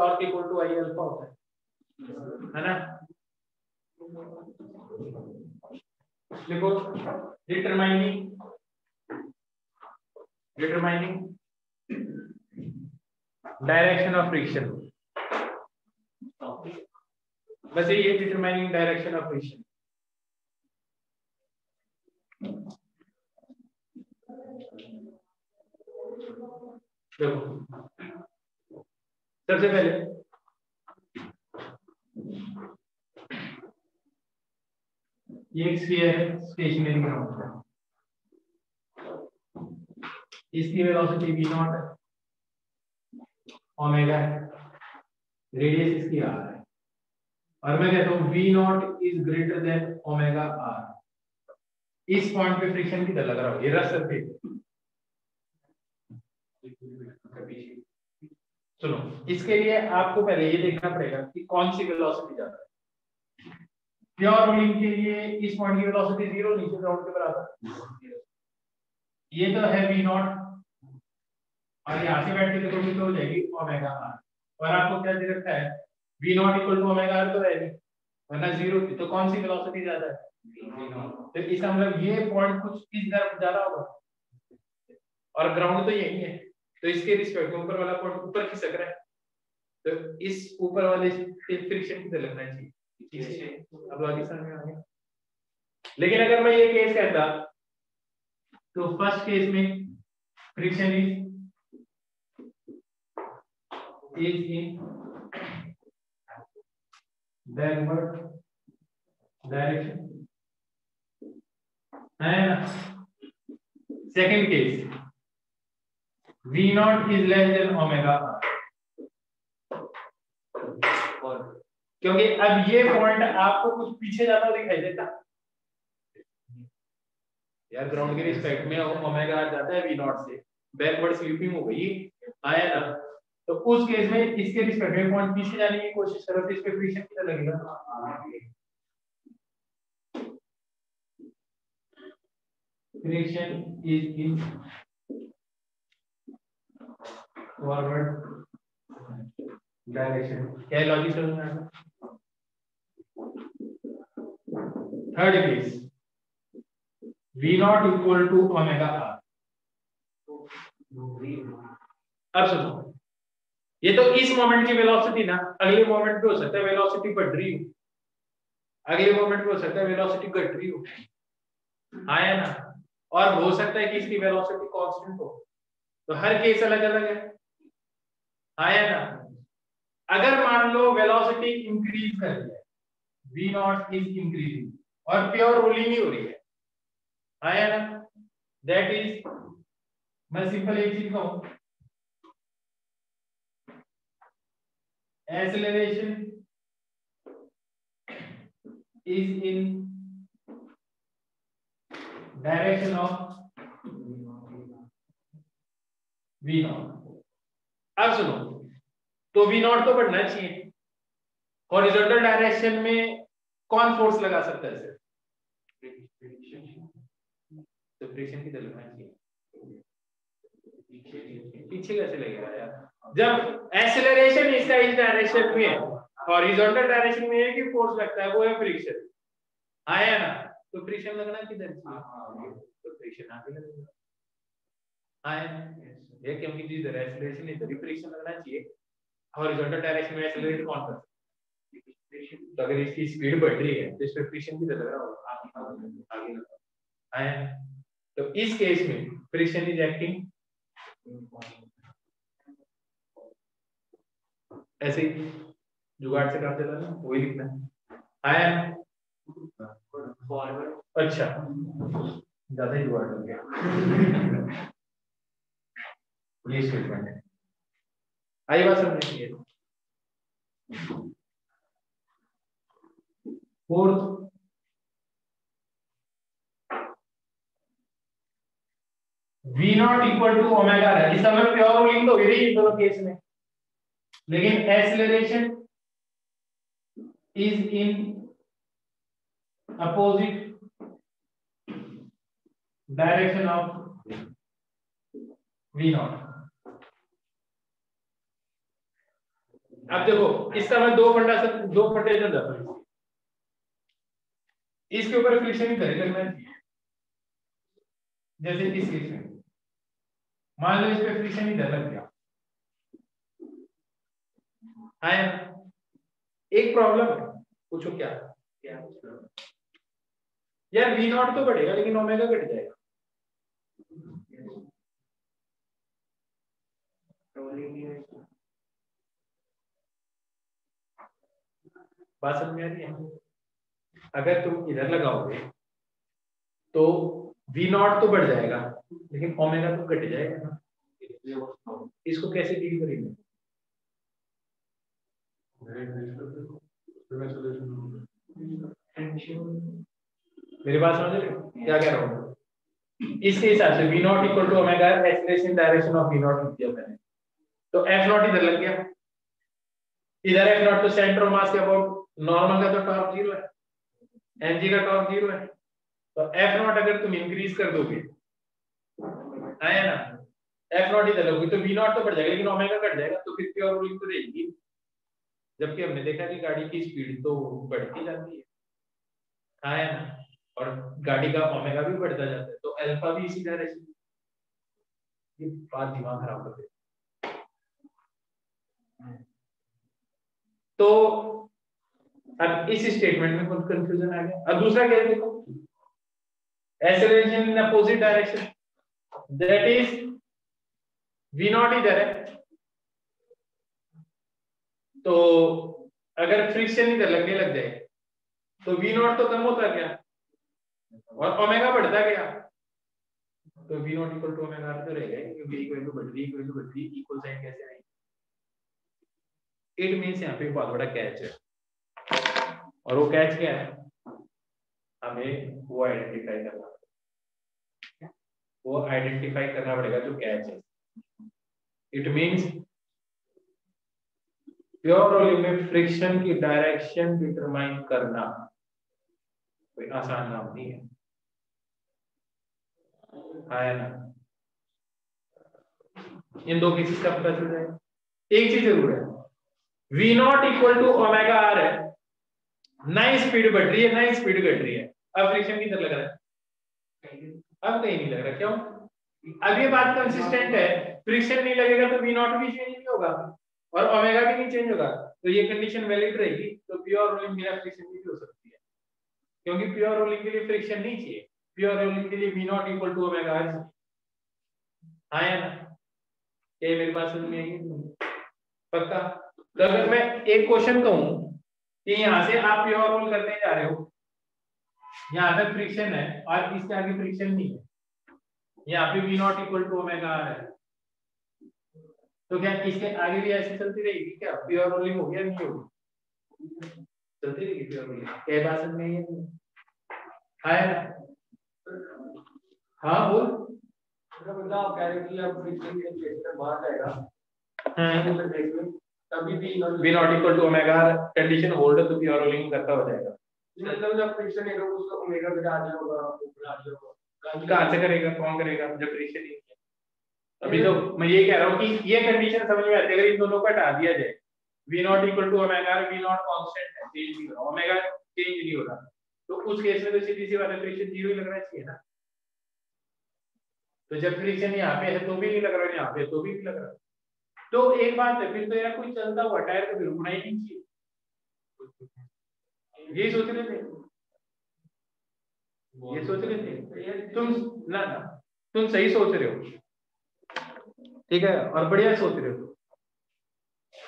Torque equal to I alpha होता है ना। देखो डिटरमाइनिंग डायरेक्शन ऑफ फ्रिक्शन, बस ये डिटरमाइनिंग डायरेक्शन ऑफ फ्रिक्शन। देखो सबसे पहले ये एक स्फीयर है, स्टेशनरी ग्राउंड है, इसकी वेलोसिटी v नॉट है, ओमेगा है, रेडियस इसकी r है, और मैं कहता हूं v not is greater than omega r। इस पॉइंट पे फ्रिक्शन किधर लग रहा हो, ये रस सरफेस। सुनो, इसके लिए आपको पहले ये देखना पड़ेगा कि कौन सी वेलोसिटी ज्यादा है। प्योर रोलिंग के लिए इस पॉइंट की वेलोसिटी 0 नीचे ग्राउंड के बराबर, ये तो है v नॉट, और यहां से बैठ के देखोगे तो हो जाएगी ओमेगा r। और आपको क्या दे रखा है, v not equal to omega r तो रहेगी, वरना 0 थी, तो कौन सी वेलोसिटी ज्यादा है, v नॉट। तो इसका मतलब ये पॉइंट कुछ इस तरफ ज्यादा होगा, और ग्राउंड तो यही है, तो इसके रिस्पेक्ट में ऊपर वाला पॉइंट ऊपर खिसक रहा है, तो इस ऊपर वाले फ्रिक्शन किधर लगना चाहिए, इससे। अब आगे समझ में आ गया। लेकिन अगर मैं ये केस कहता तो फर्स्ट केस में friction is in backward direction है ना। Second case v not is less than omega r, क्योंकि अब ये पॉइंट आपको कुछ पीछे जाता दिखाई देता यार, ग्राउंड के रिस्पेक्ट में ओमेगा r जाता है v नॉट से, बैकवर्ड स्लीपिंग हो गई आया ना। तो उस केस में इसके रिस्पेक्ट में पॉइंट पीछे जाने की कोशिश करो तो इस पे फ्रिक्शन कितना लगेगा, friction is in forward direction. क्या लॉजिक समझ में आया। Third case v not equal to omega r। अब सुनो, ये तो इस मोमेंट की वेलोसिटी ना, अगले मोमेंट पे हो सकता है वेलोसिटी बढ़ रही हो, अगले मोमेंट पे हो सकता है वेलोसिटी घट रही हो, आया ना। और हो सकता है कि इसकी वेलोसिटी कांस्टेंट हो, तो हर केस अलग अलग है, आया ना। अगर मान लो वेलोसिटी इंक्रीज कर रही है, v नॉट इज इंक्रीजिंग और प्योर रोलिंग ही हो रही है, आया ना, दैट इज, मैं सिंपल एक चीज कहूं, acceleration is in direction of v not. अब सुनो, तो v नॉट तो बढ़ना चाहिए, हॉरिजॉन्टल डायरेक्शन में कौन फोर्स लगा सकता है सर, तो फ्रिक्शन किधर लगना चाहिए, पीछे कैसे लगेगा यार, जब एक्सेलरेशन इस डायरेक्शन में है, हॉरिजॉन्टल डायरेक्शन में है कि फोर्स लगता है वो है फ्रिक्शन, आया ना। तो फ्रिक्शन लगना किधर चाहिए, तो फ्रिक्शन आगे लगेगा, आया ये, क्योंकि जिधर एक्सेलरेशन इधर ही फ्रिक्शन लगना चाहिए, हॉरिजॉन्टल डायरेक्शन में एक्सेलरेट कौन करता है, तो अगर इसकी स्पीड बढ़ रही है तो इस पे फ्रिक्शन किधर लग रहा होगा, आगे लगा, आया। तो इस केस में फ्रिक्शन इज एक्टिंग ऐसे ही, जुगाड़ से काम चला ना, वही लिखना है, आया फॉरवर्ड। अच्छा, ज्यादा ही जुगाड़ हो गया, ये स्टेटमेंट है, आई बात समझ में। Fourth, v not equal to omega है, इस समय प्योर रोलिंग तो हो रही है दोनों केस में, लेकिन acceleration is in opposite direction of v not. अब देखो इसका मैं दो फंडा चल जाता हूँ, इसके ऊपर फ्रिक्शन ही धरे लगना चाहिए। जैसे इस केस में मान लो इस पे फ्रिक्शन ही धर लग गया है, एक प्रॉब्लम है, पूछो क्या यार, वी नॉट तो बढ़ेगा लेकिन ओमेगा घट जाएगा। बात समझ में आ रही है? अगर तुम इधर लगाओगे तो वी नॉट तो बढ़ जाएगा लेकिन ओमेगा तो घट जाएगा ना, इसको कैसे डील करेंगे? मेरी बात समझ रहे हो क्या कह रहा हूँ? इसके हिसाब से V not equal to omega acceleration direction of V not लिख दिया मैंने, तो एफ नॉट इधर लग गया, इधर एफ नॉट तो सेंटर ऑफ मास के अबाउट, नॉर्मल का तो टॉर्क 0 है, एमजी का टॉर्क 0 है, तो एफ नॉट अगर तुम इंक्रीज कर दोगे है ना, एफ नॉट इधर लगोगे तो वी नॉट तो बढ़ जाएगा लेकिन ओमेगा घट जाएगा, तो फिर प्योर रूलिंग तो रहेगी। जबकि हमने देखा कि गाड़ी की स्पीड तो बढ़ती जाती है ना, और गाड़ी का ओमेगा भी बढ़ता जाता है, तो अल्फा भी इसी डायरेक्शन। ये बात दिमाग खराब कर देती है। तो अब इस स्टेटमेंट में कुछ कंफ्यूजन आ गया। अब दूसरा क्या देखो, acceleration in opposite direction, that is V not इधर है, तो अगर फ्रिक्शन इधर लगने लग जाए तो वी नॉट तो कम होता गया और ओमेगा बढ़ता गया, तो V not equal to omega तो रहेगा, क्योंकि इक्वल टू बढ़ रही इक्वल साइन कैसे आएगी? इट मींस यहाँ पे बहुत बड़ा कैच है, और वो कैच क्या है, हमें वो आइडेंटिफाई करना पड़ेगा जो कैच है। इट मींस प्योर रोलिंग में फ्रिक्शन की डायरेक्शन डिटरमाइन करना कोई आसान काम नहीं है ना। इन दो केसेस का पता चल जाएगा। एक चीज जरूर है, V not equal to omega R है, ना ही स्पीड बढ़ रही है ना ही स्पीड घट रही है, अब फ्रिक्शन किधर लग रहा है? अब कहीं नहीं लग रहा, क्यों? अब ये बात कंसिस्टेंट है, फ्रिक्शन नहीं लगेगा तो वी नॉट भी चेंज नहीं होगा और ओमेगा भी नहीं चेंज होगा, तो ये कंडीशन वैलिड रहेगी। तो प्योर रोलिंग बिना फ्रिक्शन भी हो सकती है, क्योंकि प्योर रोलिंग के लिए फ्रिक्शन नहीं चाहिए, प्योर रोलिंग के लिए V not equal to omega R चाहिए। हाँ ना, ये मेरे पास समझ में आएगी पक्का? तो अगर मैं एक क्वेश्चन कहूं कि यहां से आप प्योर रोल करने जा रहे हो, यहाँ तक फ्रिक्शन है और इसके आगे फ्रिक्शन नहीं है, यहाँ पे V not equal to omega R है, तो क्या इसके आगे भी ऐसे चलती रहेगी क्या? प्योर रोलिंग होगी या नहीं होगी? चलती रहेगी प्योर रोलिंग। क्या बात समझ में आया ना? हाँ बोल, मतलब डायरेक्टली आप फ्रिक्शन के केस में बाहर जाएगा, तभी भी V not equal to omega R condition hold, तो प्योर रोलिंग करता हो जाएगा। मतलब जब फ्रिक्शन है उसका ओमेगा भी आ जाएगा, कहां से करेगा, कौन करेगा जब फ्रिक्शन ही है? अभी तो मैं ये कह रहा हूँ कि ये कंडीशन समझ में आती है, अगर इन दोनों को हटा दिया जाए, V not equal to omega R, V not constant है, चेंज नहीं हो रहा, ओमेगा चेंज नहीं हो रहा, तो उस केस में तो सीधी सी बात है फ्रिक्शन 0 ही लगना चाहिए ना। तो जब फ्रिक्शन यहाँ पे है तो भी नहीं लग रहा, यहाँ पे तो भी नहीं लग रहा, तो एक बात है, फिर तो यार कोई चलता हुआ टायर तो फिर रुकना ही नहीं चाहिए, यही सोच रहे थे, ये सोच रहे थे तुम ना, तुम सही सोच रहे हो, ठीक है, और बढ़िया सोच रहे हो।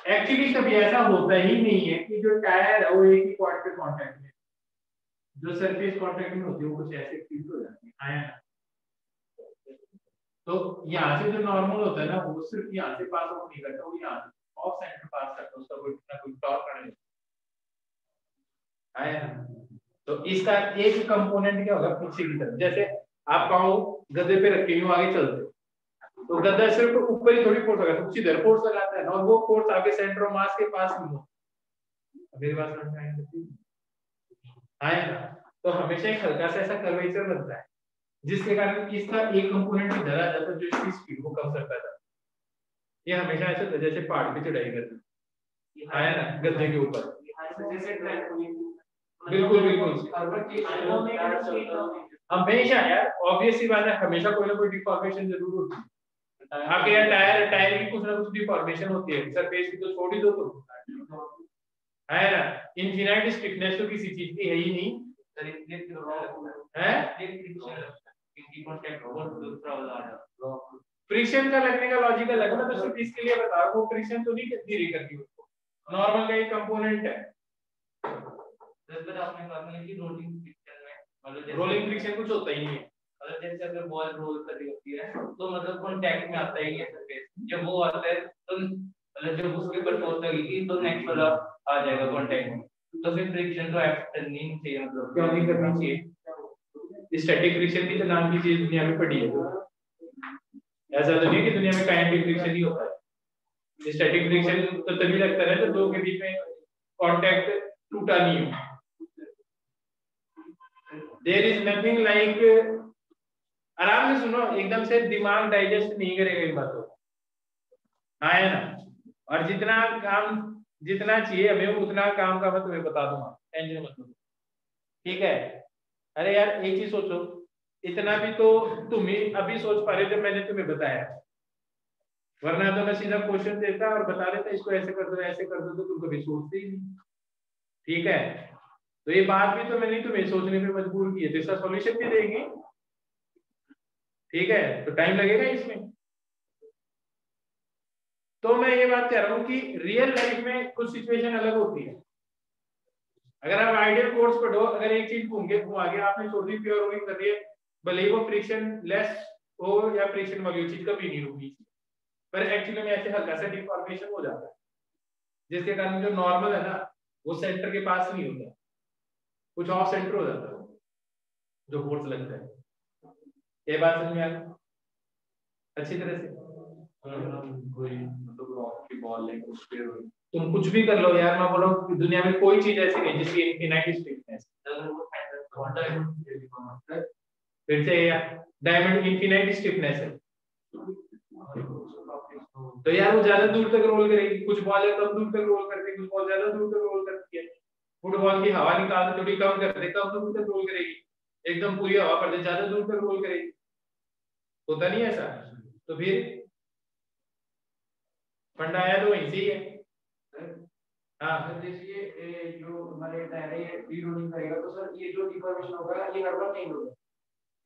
एक्चुअली कभी ऐसा होता ही नहीं है कि जो टायर है वो एक ही पॉइंट पे कांटेक्ट में, जो सरफेस कांटेक्ट में होती है वो कुछ ऐसे फील हो जाती है। तो यहाँ से जो नॉर्मल होता है ना, वो सिर्फ यहाँ से पास आउट नहीं करता, वो यहाँ ऑफ सेंटर पास करता है, उसका कोई ना कोई टॉर्क करने आया ना। तो इसका एक कंपोनेंट क्या होगा पीछे की तरफ, जैसे आप कहो गद्दे पे रखे हो आगे चलते, तो गद्दा सिर्फ ऊपर ही थोड़ी फोर्स लगाता है, उधर फोर्स लगाता है, और वो फोर्स आगे सेंटर ऑफ मास के पास नहीं होता। मेरी बात समझ में आया ना? तो हमेशा एक हल्का सा ऐसा कर्वेचर बनता है, जिसके कारण इसका एक कंपोनेंट इधर आ जाता है जो इसकी स्पीड को कम करता है। ये हमेशा ऐसा होता है जैसे पहाड़ पे चढ़ाई करना, आया ना गद्दे के ऊपर, बिल्कुल बिल्कुल हमेशा यार ऑब्वियस सी बात है, हमेशा कोई ना कोई डिफॉर्मेशन जरूर होती है। आपके यहाँ टायर की कुछ ना कुछ डिफॉर्मेशन होती है, सरफेस की तो छोड़ ही दो तो है ना। इनफिनाइट स्टिफनेस तो किसी चीज की है ही नहीं है। फ्रिक्शन का लगने का लॉजिक अलग है, मैं तो सिर्फ इसके लिए बता रहा हूँ, फ्रिक्शन तो नहीं धीरे करती उसको, नॉर्मल का एक कंपोनेंट है। आपने कहा कि रोलिंग फ्रिक्शन में मतलब रोलिंग फ्रिक्शन कुछ होता ही नहीं है, मतलब जैसे अगर बॉल रोल कर रही होती है तो मतलब कांटेक्ट में आता ही है सरफेस, जब वो आता है तो मतलब जब उसके ऊपर फोर्स लगेगी तो नेक्स्ट वाला आ जाएगा कांटेक्ट में, तो फिर फ्रिक्शन तो एक्शन नहीं चाहिए, मतलब क्यों नहीं करना चाहिए। स्टैटिक फ्रिक्शन की तो नाम की चीज दुनिया में पड़ी है, ऐसा तो नहीं कि दुनिया में काइनेटिक फ्रिक्शन ही होता है। स्टैटिक फ्रिक्शन तो तभी लगता है जब दो के बीच में कांटेक्ट टूटा नहीं हो। देयर इज नथिंग लाइक, आराम से सुनो, एकदम से दिमाग डाइजेस्ट नहीं करेगा इन बातों को, हाँ है ना। और जितना चाहिए हमें उतना काम का मैं तुम्हें बता दूंगा, टेंशन मत लो, ठीक है। अरे यार एक चीज सोचो, इतना भी तो तुम ही अभी सोच पा रहे जब मैंने तुम्हें बताया, वरना तो मैं सीधा क्वेश्चन देता और बता देता इसको ऐसे कर दो ऐसे कर दो, तो तुम कभी सोचते ही नहीं, ठीक है। तो ये बात भी तो मैंने तुम्हें सोचने पे मजबूर की है, तो इसका सॉल्यूशन भी देंगे, ठीक है, तो टाइम लगेगा इसमें। तो मैं ये बात कह रहा हूँ कि रियल लाइफ में कुछ सिचुएशन अलग होती है। अगर आप आइडियल कोर्स पढ़ो, अगर एक चीज घुमा के आपने छोड़ दी, प्योर रोलिंग कर रही है, भले ही वो फ्रिक्शन लेस हो या फ्रिक्शन वाली हो, चीज कभी नहीं रुकनी चाहिए, पर एक्चुअली में ऐसे हल्का सा डिफॉर्मेशन हो जाता है, जिसके कारण जो नॉर्मल है ना वो सेंटर के पास नहीं होता, कुछ ऑफ सेंटर हो जाता है जो फोर्स लगता है। ये बात समझ में आ गई अच्छी तरह से। कोई मतलब रॉक की बॉल लेके उस पे तुम कुछ भी कर लो यार, मैं बोल रहा हूँ दुनिया में कोई चीज ऐसी नहीं जिसकी इनफिनाइट स्टिफनेस। फिर से यार डायमंड इनफिनाइट स्टिफनेस है, तो यार वो ज्यादा दूर तक रोल करेगी, कुछ बॉल है कम दूर तक रोल करती है, कुछ बॉल ज्यादा दूर तक रोल करती है। फुटबॉल की हवा निकाल दे, थोड़ी कम कर दे, कम दूर तक रोल करेगी, एकदम पूरी हवा कर दे ज्यादा दूर तक रोल करेगी, होता नहीं ऐसा। तो फिर फंडा आया तो वहीं से ही है। हाँ सर, जैसे ये जो हमारे टायर है ये डी रोलिंग करेगा तो सर ये जो डिफॉर्मेशन होगा ये हर बार चेंज होगा,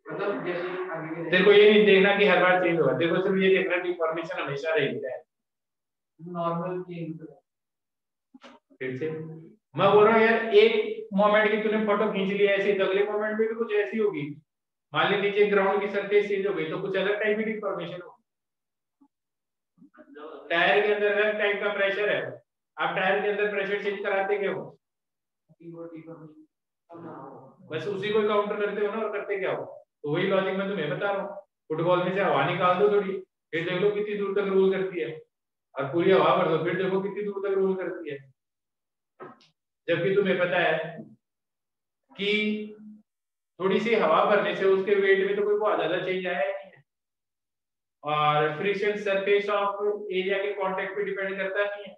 मतलब जैसे आगे देखो ये नहीं देखना कि हर बार चेंज होगा, देखो सिर्फ ये देखना डिफॉर्मेशन हमेशा रहेगी है नॉर्मल चेंज। फिर से मैं बोल रहा हूँ यार, एक मोमेंट की तूने फोटो खींच लिया ऐसे, तो अगले मोमेंट में भी कुछ ऐसी होगी, मान ली नीचे ग्राउंड की सरफेस चेंज हो गई तो कुछ अलग टाइप की डिफॉर्मेशन होगी। टायर के अंदर अलग टाइप का प्रेशर है, आप टायर के अंदर प्रेशर चेंज कराते क्या हो, बस उसी को काउंटर करते हो ना, और करते क्या हो, तो वही लॉजिक मैं तुम्हें बता रहा हूँ। फुटबॉल में से हवा निकाल दो थोड़ी, फिर देख लो कितनी दूर तक रोल करती है, और पूरी हवा भर दो, फिर देखो कितनी दूर तक रोल करती है। जबकि तुम्हें पता है कि थोड़ी सी हवा भरने से उसके वेट में तो कोई बहुत ज्यादा चेंज आया नहीं है, और फ्रिक्शन सरफेस ऑफ एरिया के कांटेक्ट पे डिपेंड करता नहीं है,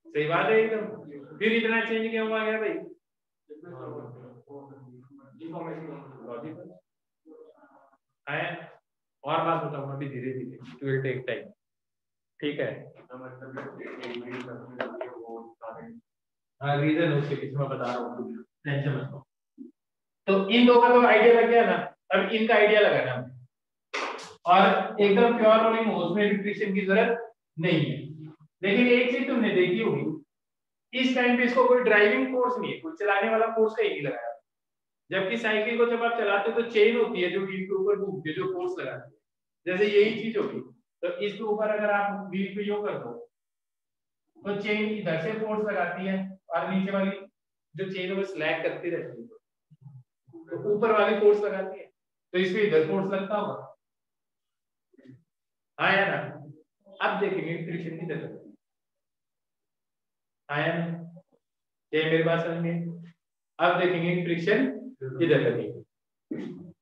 सही बात है एकदम। फिर इतना चेंज क्यों आ गया भाई, है। और बात बताऊंगा अभी धीरे धीरे, इट विल टेक टाइम, ठीक है। हाँ रीजन उसके पीछे मैं बता रहा हूँ, टेंशन मत लो। तो इन दो का तो आइडिया लग गया ना, अब इनका आइडिया लगाना है, और एकदम प्योर रोलिंग हो उसमें रिफ्रिक्शन की जरूरत नहीं है। लेकिन एक चीज तुमने देखी होगी, इस टाइम पे इसको कोई ड्राइविंग फोर्स नहीं है, कोई चलाने वाला फोर्स कहीं नहीं लगाया, जबकि साइकिल को जब आप चलाते हो तो चेन होती है जो व्हील के ऊपर घूमती है जो फोर्स लगाती है, जैसे यही चीज होगी। तो इसके ऊपर अगर आप व्हील पे यूं कर दो तो चेन इधर से फोर्स लगाती है, और नीचे वाली जो चेन है वो स्लैग करती रहती है, तो ऊपर वाली फोर्स लगाती है, तो इसमें इधर फोर्स लगता होगा, हाँ या ना। अब देखेंगे फ्रिक्शन की जरूरत, हाँ या ना, ये मेरी बात समझ में। अब देखेंगे फ्रिक्शन किधर लगेगी,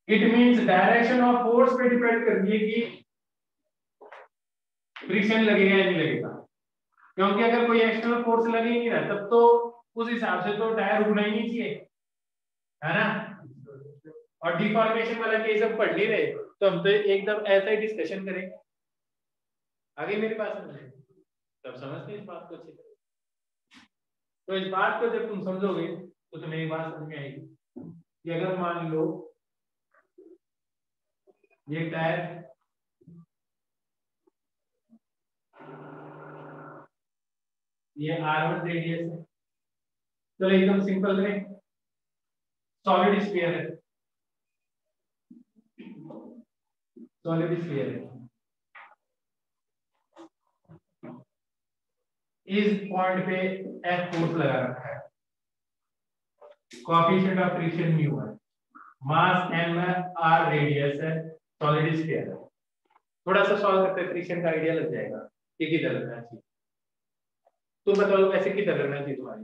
it means direction of force पे डिपेंड करती है कि फ्रिक्शन लगेगा या नहीं लगेगा। क्योंकि अगर कोई एक्सटर्नल फोर्स लगे ही नहीं रहा तब तो उस हिसाब से तो टायर रुकना ही नहीं चाहिए, है ना। और डिफॉर्मेशन वाला केस हम पढ़ नहीं रहे, तो हम तो एकदम ऐसा ही डिस्कशन करेंगे। आगे मेरे पास तब समझते हैं इस बात को अच्छी तरह। तो इस बात को जब तुम समझोगे तो तुम्हें एक बात समझ में आएगी कि अगर मान लो ये टायर ये R1 रेडियस है, तो एकदम सिंपल है, सॉलिड स्फीयर है, सॉलिड स्फीयर है। इस पॉइंट पे F फोर्स लगा रखा है, कोएफिशिएंट ऑफ फ्रिक्शन म्यू है, मास m है, r रेडियस है, सॉलिड स्फीयर है। थोड़ा सा सॉल्व करते हैं, फ्रिक्शन का आइडिया लग जाएगा कि किधर लगना चाहिए। तो बताओ ऐसे किधर लगना चाहिए तुम्हारी,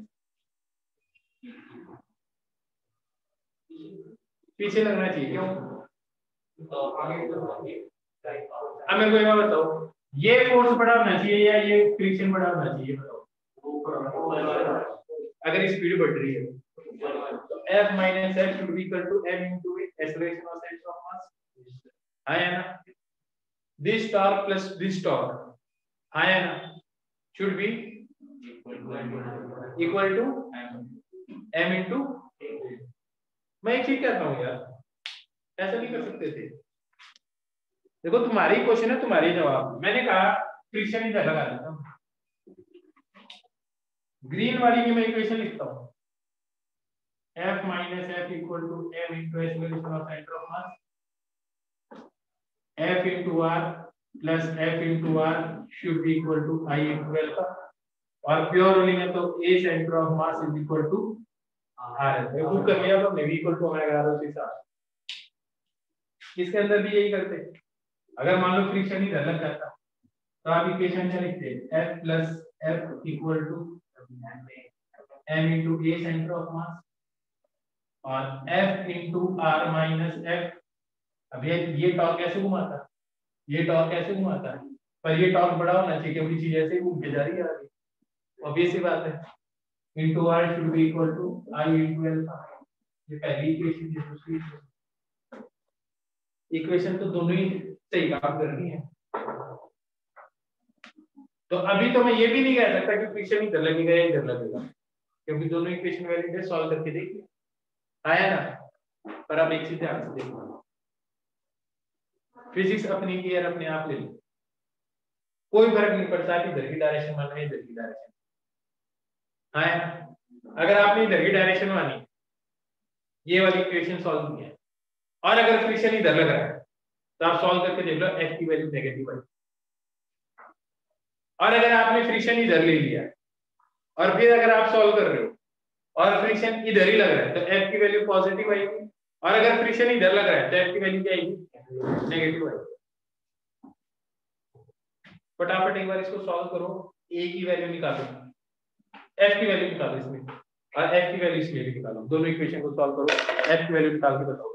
पीछे लगना चाहिए, क्यों? अब मेरे को एक बात बताओ, ये फोर्स बड़ा होना चाहिए या ये फ्रिक्शन बड़ा होना चाहिए, बताओ। अगर स्पीड बढ़ रही है तो F minus F should be equal to m into acceleration of center of mass, है ना। this torque plus this torque, है ना, should be equal to m into, मैं एक चीज कहता हूँ यार, ऐसा नहीं कर सकते थे। देखो तुम्हारी क्वेश्चन है, तुम्हारी जवाब, मैंने कहा फ्रिक्शन इधर लगा देता हूँ, ग्रीन वाली की मैं इक्वेशन लिखता हूँ, F minus F equal to m into acceleration of center of mass, F into R plus F into R should be equal to I into alpha, और प्योर रूलिंग है तो A centre of mass is equal to R है। Book कर लिया तो V equal to omega R उसी साथ, इसके अंदर भी यही करते। अगर मान लो फ्रिक्शन इधर लग जाता तो आप इक्वेशन क्या लिखते, F plus F equal to m into A centre of mass और F into R minus F। अब ये टॉर्क कैसे घुमाता, ये टॉर्क कैसे घुमाता है, पर ये टॉर्क बड़ा होना चाहिए क्योंकि चीज ऐसे ही घूम के जा रही है आगे, ऑब्वियस सी बात है। into R should be equal to I into alpha, ये पहली इक्वेशन है, दूसरी इक्वेशन तो दोनों ही सही काम कर रही है। तो अभी तो मैं ये भी नहीं कह सकता कि फ्रिक्शन इधर लगेगा या इधर लगेगा, क्योंकि दोनों इक्वेशन वैलिड है, सॉल्व करके देखिए, आया ना। पर अब एक चीज ध्यान से देखो, फिजिक्स अपनी केयर अपने आप ले लो, कोई फर्क नहीं पड़ता कि इधर की डायरेक्शन मानना है इधर की डायरेक्शन, हाँ। अगर आपने इधर की डायरेक्शन मानी, ये वाली इक्वेशन सॉल्व की है, और अगर फ्रिक्शन इधर लग रहा है तो आप सॉल्व करके देख लो F की वैल्यू नेगेटिव आई, और अगर आपने फ्रिक्शन इधर ले लिया और फिर अगर आप सॉल्व कर रहे हो और फ्रिक्शन इधर ही लग रहा है तो F की वैल्यू पॉजिटिव आएगी, और अगर फ्रिक्शन इधर लग रहा है तो F की वैल्यू क्या आएगी, नेगेटिव आएगी। फटाफट एक बार इसको सॉल्व करो, A की वैल्यू निकालो, F की वैल्यू निकालो इसमें, और F की वैल्यू इसमें भी निकालो, दोनों इक्वेशन को सॉल्व करो, F की वैल्यू निकाल के बताओ।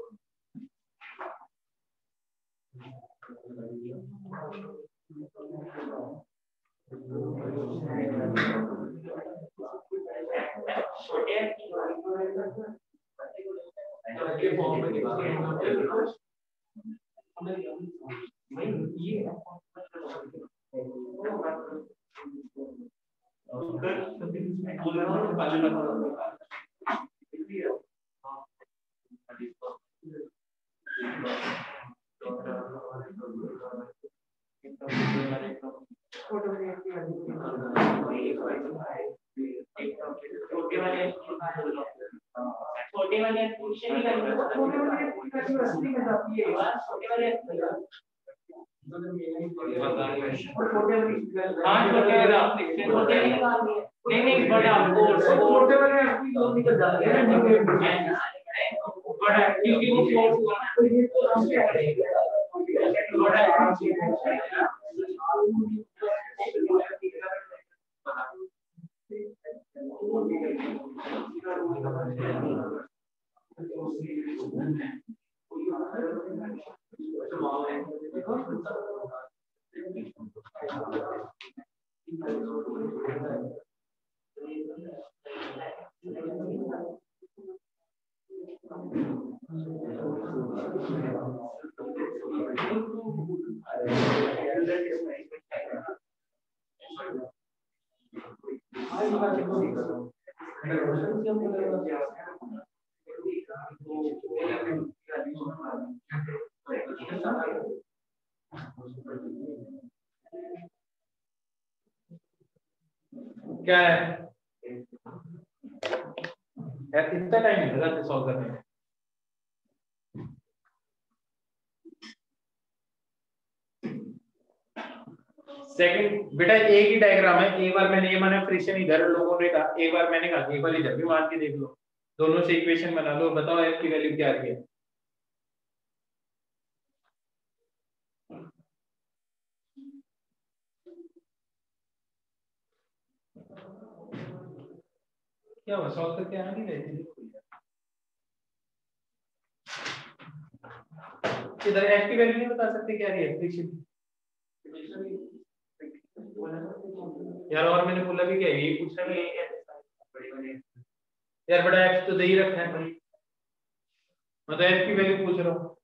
छोटे वाले नहीं बड़ा छोटे वाले निकल जाते हैं, बड़ा क्योंकि वो फोर्स क्या है यार, इतना टाइम नहीं लगा सॉल्व करने में। सेकंड बेटा एक ही डायग्राम है, एक बार मैंने ये माना फ्रिक्शन इधर लोगों ने कहा, एक बार मैंने कहा, एक बार इधर भी मान के देख लो, दोनों से इक्वेशन बना लो, बताओ एफ की वैल्यू क्या आ रही है। क्या हुआ, सॉल्व करके आ नहीं रहे थे? इधर एफ की वैल्यू नहीं बता सकते क्या आ रही है फ्रिक्शन यार, और मैंने बोला भी क्या ये पूछा भी यार, बड़ा एक्स तो दे ही रखा है भाई, मैं तो एफ की वैल्यू पूछ रहा हूँ।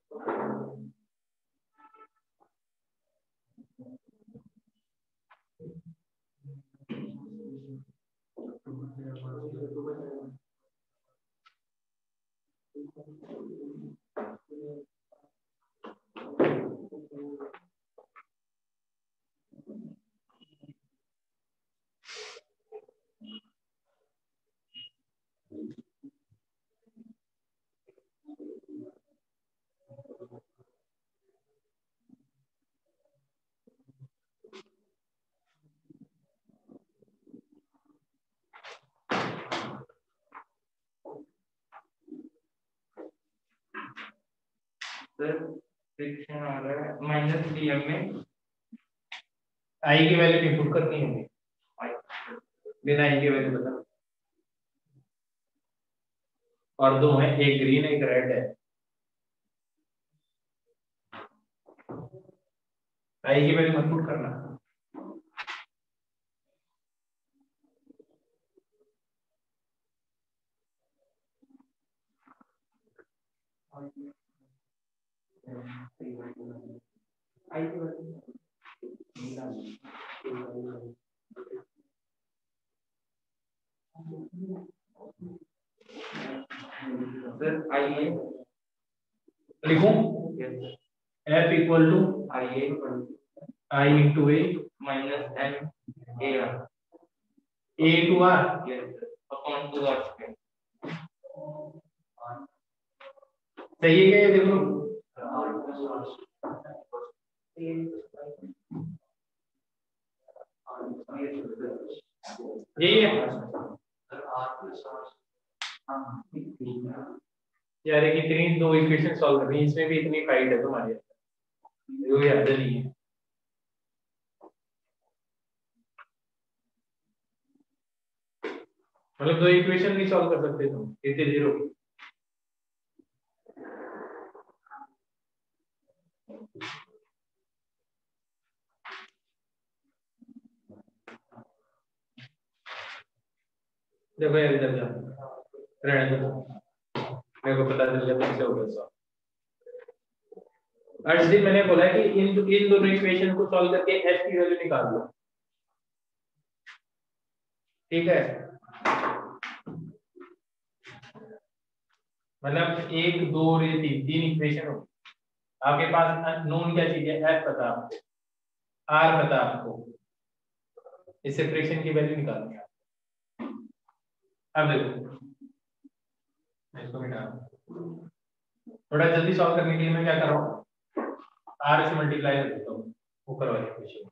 फ्रिक्शन आ रहा है माइनस डीएम में, आई की वैल्यू इनपुट करनी होगी, बिना आई की वैल्यू बता, और दो है, एक ग्रीन एक रेड है, आई की वैल्यू इनपुट करना। आइए लिखूं, F equal to I into A minus M A two R upon two R square, सही है क्या ये देख लो, यही है यार, कितनी दो इक्वेशन सॉल्व करनी है, इसमें भी इतनी फाइट है तुम्हारी, वो याद नहीं है। मतलब दो इक्वेशन नहीं सॉल्व कर सकते तुम, इतने जीरो। देखो यार इधर जा, रहने दो, मेरे को पता चल गया कैसे होगा सॉल्व। अर्शदीप मैंने बोला कि इन दोनों इक्वेशन को सॉल्व करके एफ की वैल्यू निकाल लो, ठीक है। मतलब एक दो और ये तीन इक्वेशन हो, आपके पास नोन क्या चीज है, एफ पता आपको, आर पता आपको, इससे फ्रिक्शन की वैल्यू निकालनी है। अब देखो इसको मिटा, थोड़ा जल्दी सॉल्व करने के लिए मैं क्या कर रहा हूँ, आर से मल्टीप्लाई कर देता हूँ ऊपर वाली इक्वेशन,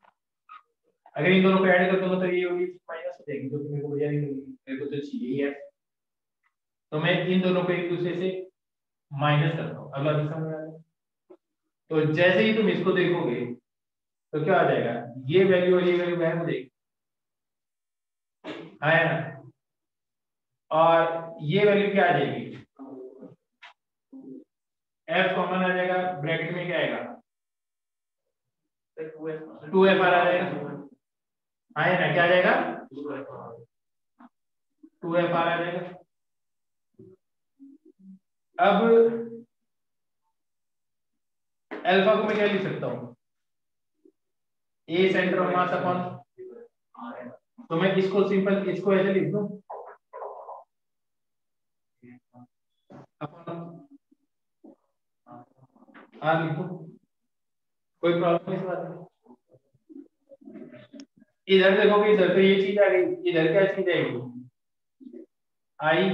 अगर इन दोनों को ऐड कर दूंगा तो ये होगी माइनस हो जाएगी, जो कि मेरे को बढ़िया नहीं लगेगी, मेरे को तो चाहिए है, तो मैं इन दोनों को एक दूसरे से माइनस करता हूँ। अगला भी समझ आ रहा है, तो जैसे ही तुम इसको देखोगे तो क्या आ जाएगा, ये वैल्यू और ये वैल्यू गायब हो जाएगी, है ना, और ये वैल्यू क्या आ जाएगी, एफ कॉमन आ जाएगा, ब्रैकेट में क्या आएगा, 2f आ जाएगा, है ना, क्या आ जाएगा 2f आ जाएगा। अब अल्फा को मैं क्या लिख सकता हूँ, ए सेंटर ऑफ मास अपॉन, तो मैं इसको सिंपल इसको ऐसे लिख दूं अपॉन आर लिखूं, कोई प्रॉब्लम इस बात में? इधर देखोगे, इधर तो ये चीज आ गई, इधर क्या चीज आएगी, I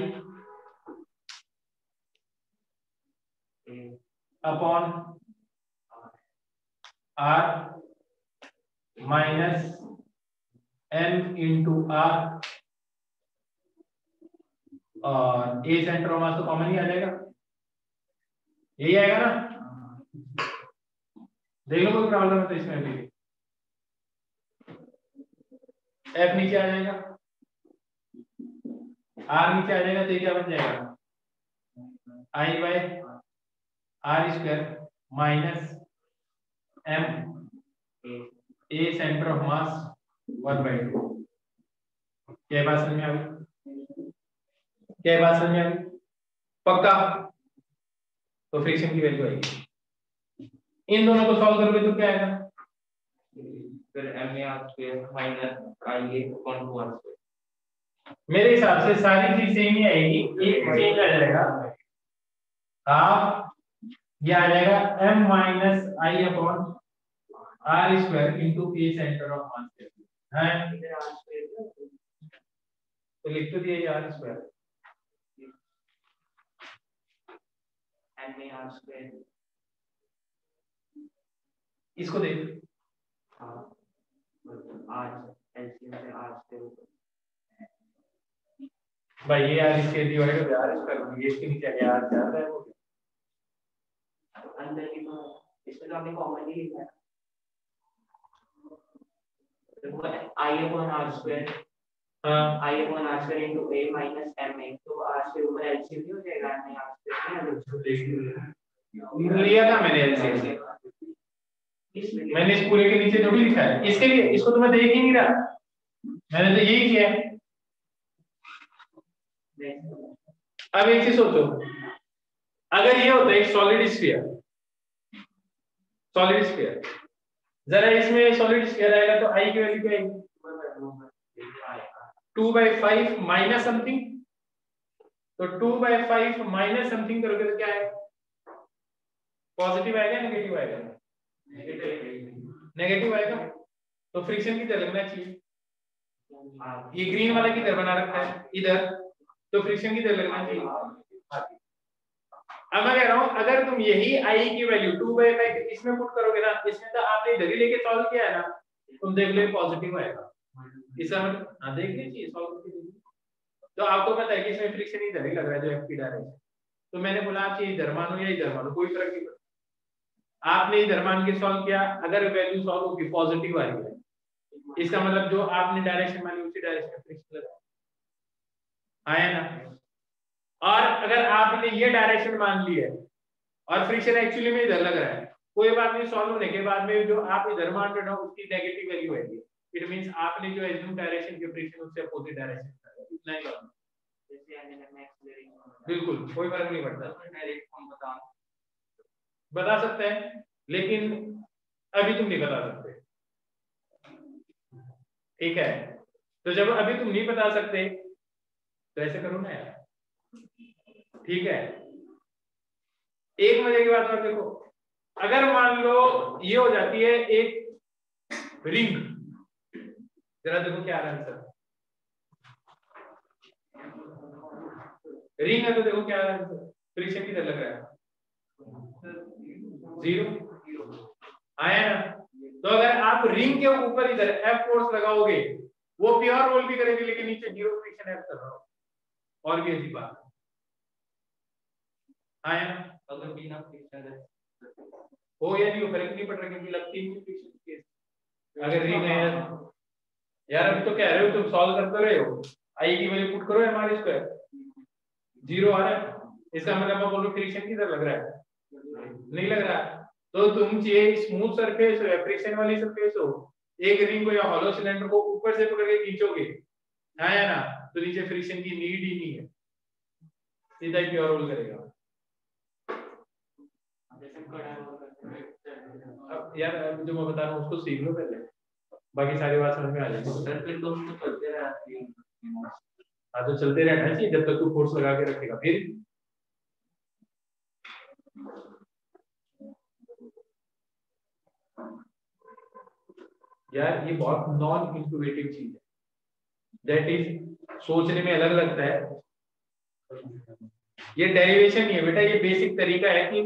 upon R minus M into R, और ए सेंटर ऑफ मास तो कॉमन ही आ जाएगा, यही आएगा ना? देख लो कोई प्रॉब्लम है तो इसमें भी एफ नीचे आ जाएगा, आर नीचे आ जाएगा, तो ये क्या बन जाएगा, I by R square minus M A centre of mass 1/2। क्या बात समझ में आ गई? क्या बात समझ में आ गई? पक्का? तो फ्रिक्शन की वैल्यू आएगी, इन दोनों को सॉल्व करोगे तो क्या आएगा, फिर M A R square minus I A upon 2 R square. मेरे हिसाब से सारी चीज सेम ही आएगी, एक चेंज आ जाएगा, हाफ ये आ जाएगा m minus I upon R square into A centre of mass है, तो लिख तो दिया R square M A R square, इसको देख आर एलसीएम से आर स्क्वायर भाई, ये यार इसके डिवाइड हो यार स्क्वायर, ये इसके नीचे यार क्या है वो अंदर की, तो इसमें तो आपने कॉमन ही लिखा है, तो I upon R square, I upon R square into A minus M A, तो आर स्क्वायर ऊपर एलसीएम नहीं हो जाएगा, एम ए आर स्क्वायर लिया था मैंने एलसीएम, मैंने इस पूरे के नीचे जो भी लिखा है इसके लिए, इसको तो मैं देख ही नहीं रहा, मैंने तो यही किया। अब एक चीज सोचो, अगर ये होता है एक सॉलिड स्फीयर, सॉलिड स्फीयर, जरा इसमें सॉलिड स्फीयर आएगा तो आई की वैल्यू क्या आएगी, 2/5 माइनस समथिंग, तो 2/5 माइनस समथिंग करोगे तो क्या आएगा, पॉजिटिव आएगा नेगेटिव आएगा, नेगेटिव आएगा, तो फ्रिक्शन किधर लगना चाहिए, ये ग्रीन वाला किधर बना रखा है, इधर, तो फ्रिक्शन किधर लगना चाहिए। अब मैं कह रहा हूं अगर तुम यही आई की वैल्यू 2/5 इसमें पुट करोगे ना, इसमें तो आपने इधर ही लेके सॉल्व किया है ना, तुम देख लो पॉजिटिव आएगा, इसका मतलब हाँ देख लीजिए सॉल्व करके, तो आपको पता है कि इसमें फ्रिक्शन इधर ही लग रहा है जो एफ की डायरेक्शन, तो मैंने बोला आप ये इधर मानो या इधर मानो कोई फर्क नहीं पड़ता, आपने इधर मान के सॉल्व किया, अगर वैल्यू सॉल्व होगी पॉजिटिव आई है, इसका मतलब जो आपने डायरेक्शन मानी उसी डायरेक्शन में फ्रिक्शन लगा आया ना। और अगर आपने ये डायरेक्शन मान ली है और फ्रिक्शन एक्चुअली में इधर लग रहा है, कोई बात नहीं, सॉल्व होने के बाद में जो आप इधर मान रहे हो उसकी नेगेटिव वैल्यू आएगी, इट मींस आपने जो एज्यूम डायरेक्शन की फ्रिक्शन उससे अपोजिट डायरेक्शन है, इतना ही करना, बिल्कुल कोई फर्क नहीं पड़ता, डायरेक्ट हम बता सकते हैं लेकिन अभी तुम नहीं बता सकते, ठीक है, तो जब अभी तुम नहीं बता सकते तो ऐसे करो ना यार, ठीक है। एक मजे की बात और देखो, अगर मान लो ये हो जाती है एक रिंग, जरा देखो क्या आ रहा है आंसर, रिंग है तो देखो क्या आ रहा है आंसर, फ्रिक्शन किधर लग रहा है, 0 आया ना। तो अगर आप रिंग के ऊपर इधर एफ फोर्स लगाओगे, वो प्योर रोल भी करेगी लेकिन नीचे 0 फ्रिक्शन एफ कर रहा हो, और भी ऐसी बात आया ना, अगर बिना फ्रिक्शन हो या नहीं हो फर्क नहीं पड़ रहा क्योंकि लगती है फ्रिक्शन केस, अगर रिंग है यार, अभी तो कह रहे हो तुम सॉल्व करते रहे हो, आई की वैल्यू पुट करो हमारे स्क्वायर 0 आ रहा है, इसका मतलब मैं बोल रहा हूं फ्रिक्शन किधर लग रहा है, नहीं लग रहा, तो तुम चाहिए स्मूथ सरफेस हो या फ्रिक्शन वाली सरफेस हो, एक रिंग को या हॉलो सिलेंडर को ऊपर से पकड़ के खींचोगे है ना, तो नीचे फ्रिक्शन की नीड ही नहीं है, सीधा ही प्योर रोल करेगा। यार जो मैं बता रहा हूँ उसको सीख लो पहले, बाकी सारी बात समझ में आ जाएगी। सर फिर तो उसको चलते रहना। हाँ तो चलते रहना चाहिए जब तक तू फोर्स लगा के रखेगा। फिर यार ये बहुत नॉन इंट्यूटिव चीज है, दैट इज सोचने में अलग लगता है। ये डेरिवेशन नहीं है बेटा, ये बेसिक तरीका है कि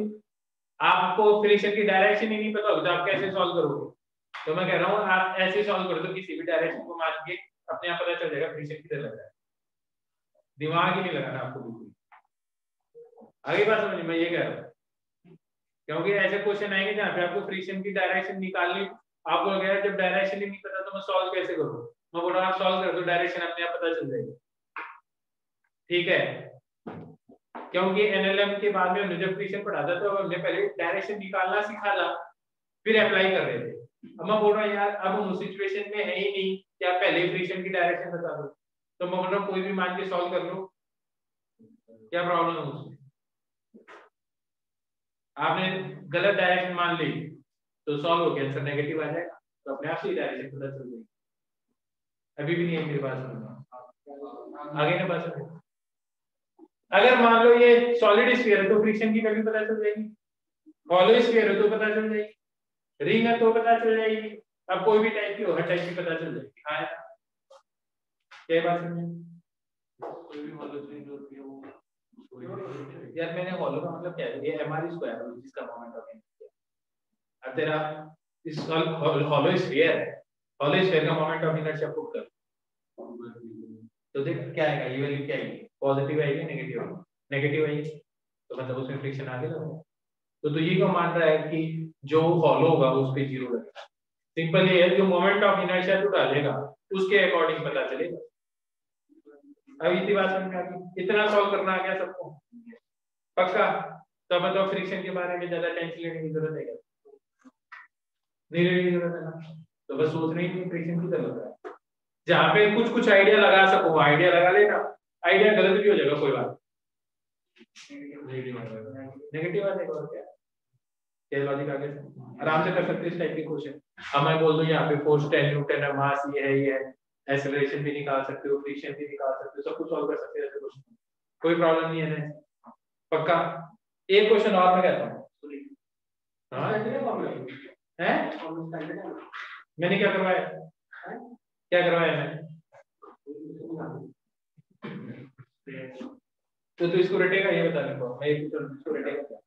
आपको फ्रिक्शन की डायरेक्शन ही नहीं पता होगा तो आप कैसे सॉल्व करोगे। तो मैं कह रहा हूँ आप ऐसे सॉल्व कर दो, किसी भी डायरेक्शन को मान के अपने आप पता चल जाएगा फ्रिक्शन किधर लग रहा है, दिमाग ही नहीं लगाना आपको बिल्कुल। आगे बात समझ में, ये कह रहा हूँ क्योंकि ऐसे क्वेश्चन आएंगे जहाँ पे आपको फ्रिक्शन की डायरेक्शन निकालनी, आपको लगेगा जब डायरेक्शन ही नहीं पता तो मैं सॉल्व कैसे करूँ। मैं बोल रहा हूँ आप सॉल्व कर दो, डायरेक्शन अपने आप पता चल जाएगी। ठीक है, क्योंकि एनएलएम के बाद में हमने जब फ्रिक्शन पढ़ा था तो हमने पहले डायरेक्शन निकालना सीखा था, फिर अप्लाई कर रहे थे। अब मैं बोल रहा हूँ यार अब हम उस सिचुएशन में है ही नहीं कि आप पहले फ्रिक्शन की डायरेक्शन बता दो, तो मैं बोल रहा हूँ कोई भी मान के सॉल्व कर लो, क्या प्रॉब्लम है उसमें। आपने गलत डायरेक्शन मान ली तो सॉल्व हो गया, आंसर नेगेटिव आ जाएगा, तो अपने आप से डायरेक्शन पता चल जाएगी। अभी भी नहीं है मेरे पास, आगे ना बात समझ। अगर मान लो ये सॉलिड स्फीयर है तो फ्रिक्शन की वैल्यू पता चल जाएगी, हॉलो स्फीयर है तो पता चल जाएगी, रिंग है तो पता चल जाएगी, अब कोई भी टाइप की हो हर टाइप की पता चल जाएगी। हाँ क्या बात समझे, कोई भी हॉलो रिंग होती है वो यार मैंने हॉलो का मतलब क्या है, ये एमआर स्क्वायर है जिसका मोमेंट ऑफ इनर्शिया। अब तेरा इस हॉलो स्फीयर है, हॉलो स्फीयर का मोमेंट ऑफ इनर्शिया पुट कर तो देख क्या आएगा, ये वैल्यू क्या आएगी, पॉजिटिव आएगी नेगेटिव आएगी, नेगेटिव आएगी तो मतलब उसमें फ्रिक्शन आगे लगेगा। तो ये क्यों मान रहा है कि जो हॉलो होगा उस पे जीरो लगेगा। सिंपल ये है, जो मोमेंट ऑफ इनर्शिया तू डालेगा उसके अकॉर्डिंग पता चलेगा। अब इतनी बात समझ में आ गई, इतना सॉल्व करना आ गया सबको पक्का। तो अब बताओ फ्रिक्शन के बारे में ज्यादा टेंशन लेने की जरूरत है क्या, नहीं लेने की जरूरत है ना। तो बस सोचना ही नहीं फ्रिक्शन की जरूरत है, जहाँ पे कुछ कुछ आइडिया लगा सको आइडिया लगा लेना, आइडिया गलत भी हो जाएगा कोई बात नेगेटिव आ जाएगा और क्या लॉजिक आगे आराम से कर सकते हैं इस टाइप के क्वेश्चन। अब मैं बोल दूं यहाँ पे फोर्स 10 न्यूटन है, मास ये है, एक्सेलरेशन भी निकाल सकते हो, फ्रिक्शन भी निकाल सकते हो, सब कुछ सॉल्व कर सकते हो ऐसे क्वेश्चन, कोई प्रॉब्लम नहीं है ना पक्का। एक क्वेश्चन और मैं कहता हूँ, मैंने क्या करवाया, क्या करवाया मैंने, तो इसको रटेगा ये बता मेरे को, मैं इसको रटेगा क्या,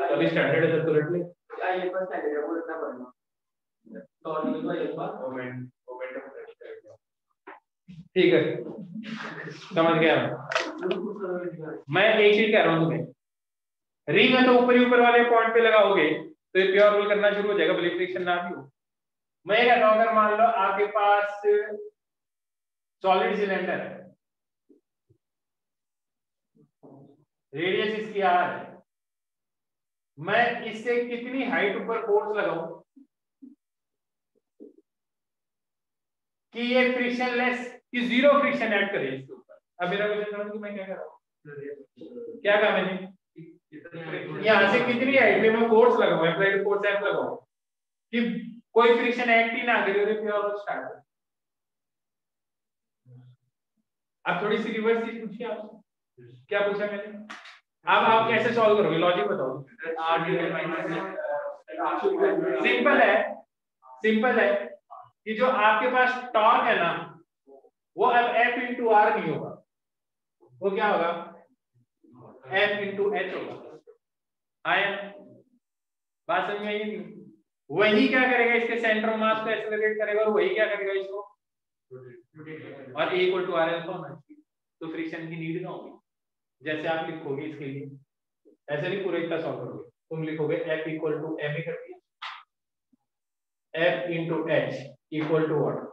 अभी स्टैंडर्ड है तो रट ले, ये पर स्टैंडर्ड है वो रटना पड़ेगा तो मोमेंट ठीक है समझ गया। मैं एक चीज कह रहा हूँ तुम्हें, रिंग है तो ऊपर वाले पॉइंट पे लगाओगे तो ये प्योर रोल करना शुरू हो जाएगा भले फ्रिक्शन ना भी हो। मैं कहता हूँ अगर मान लो आपके पास सॉलिड सिलेंडर है, रेडियस इसकी आर है, मैं इससे कितनी हाइट ऊपर फोर्स लगाऊं कि ये फ्रिक्शनलेस, कि जीरो फ्रिक्शन ऐड करे इसके ऊपर। अब मेरा क्वेश्चन समझ कि मैं क्या कर रहा हूं, क्या कहा मैंने, यहां से कितनी हाइट पे मैं फोर्स लगाऊं, अप्लाइड फोर्स एफ लगाऊं कि कोई फ्रिक्शन एक्ट ही ना करे और प्योर स्टार्ट करे। अब थोड़ी सी रिवर्स चीज पूछिए आपसे, क्या पूछा मैंने, अब आप कैसे सॉल्व करोगे, लॉजिक बताओ। सिंपल है कि जो आपके पास टॉर्क है ना वो अब F इंटू आर नहीं होगा, वो क्या होगा F इंटू एच होगा। आया बात समझ में आई नहीं, वही क्या करेगा इसके सेंटर मास को एक्सेलरेट करेगा और वही क्या करेगा इसको और A equal to R alpha होना चाहिए, तो फ्रिक्शन की नीड ना होगी। जैसे आप लिखोगे इसके लिए ऐसे नहीं पूरा इतना सॉल्व करोगे, तुम लिखोगे F equal to M A कर दिया, F into H equal to what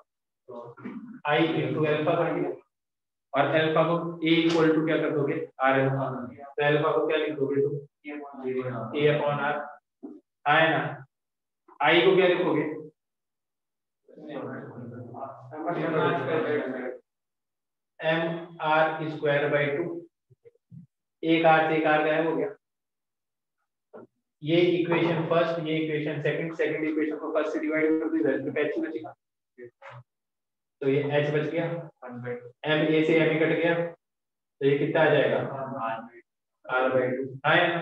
I into alpha कर दिया और एल्फा को A इक्वल टू क्या कर दोगे आर एल्फा, तो एल्फा को क्या लिख दोगे तुम A अपॉन आर, आए ना, I को क्या लिखोगे एम आर स्क्वायर बाई 2, एक आर से एक आर गायब हो गया, ये इक्वेशन फर्स्ट, ये इक्वेशन सेकंड, सेकंड इक्वेशन को फर्स्ट से डिवाइड कर दो, इधर पे h बचेगा, तो ये h बच गया, m a से m कट गया, तो ये कितना आ जाएगा r/2, है ना।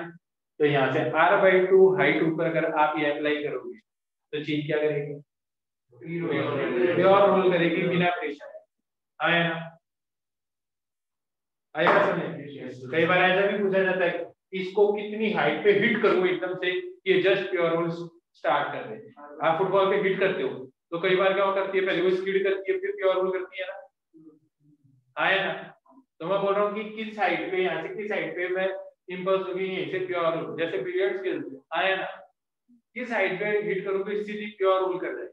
तो यहाँ से r/2 हाइट ऊपर अगर आप ये अप्लाई करोगे तो चीज क्या करेगी, प्योर रोल करेगी बिना फ्रिक्शन, है ना। आएगा समझ। कई बार ऐसा भी पूछा जाता है इसको कितनी हाइट पे हिट करूं एकदम से, ये जस्ट प्योर रोल स्टार्ट कर दे। आप फुटबॉल पे हिट करते हो तो कई बार क्या करती है, पहले वो स्किड करती है फिर प्योर रोल करती है ना, है ना। तो मैं बोल रहा हूँ कि किस हाइट पे, यहाँ से किस हाइट पे मैं इंपल्स होगी यहीं से प्योर रोल, जैसे बिलियर्ड्स खेलते हैं, है ना, किस हाइट पे हिट करूं तो सीधी प्योर रोल कर जाए।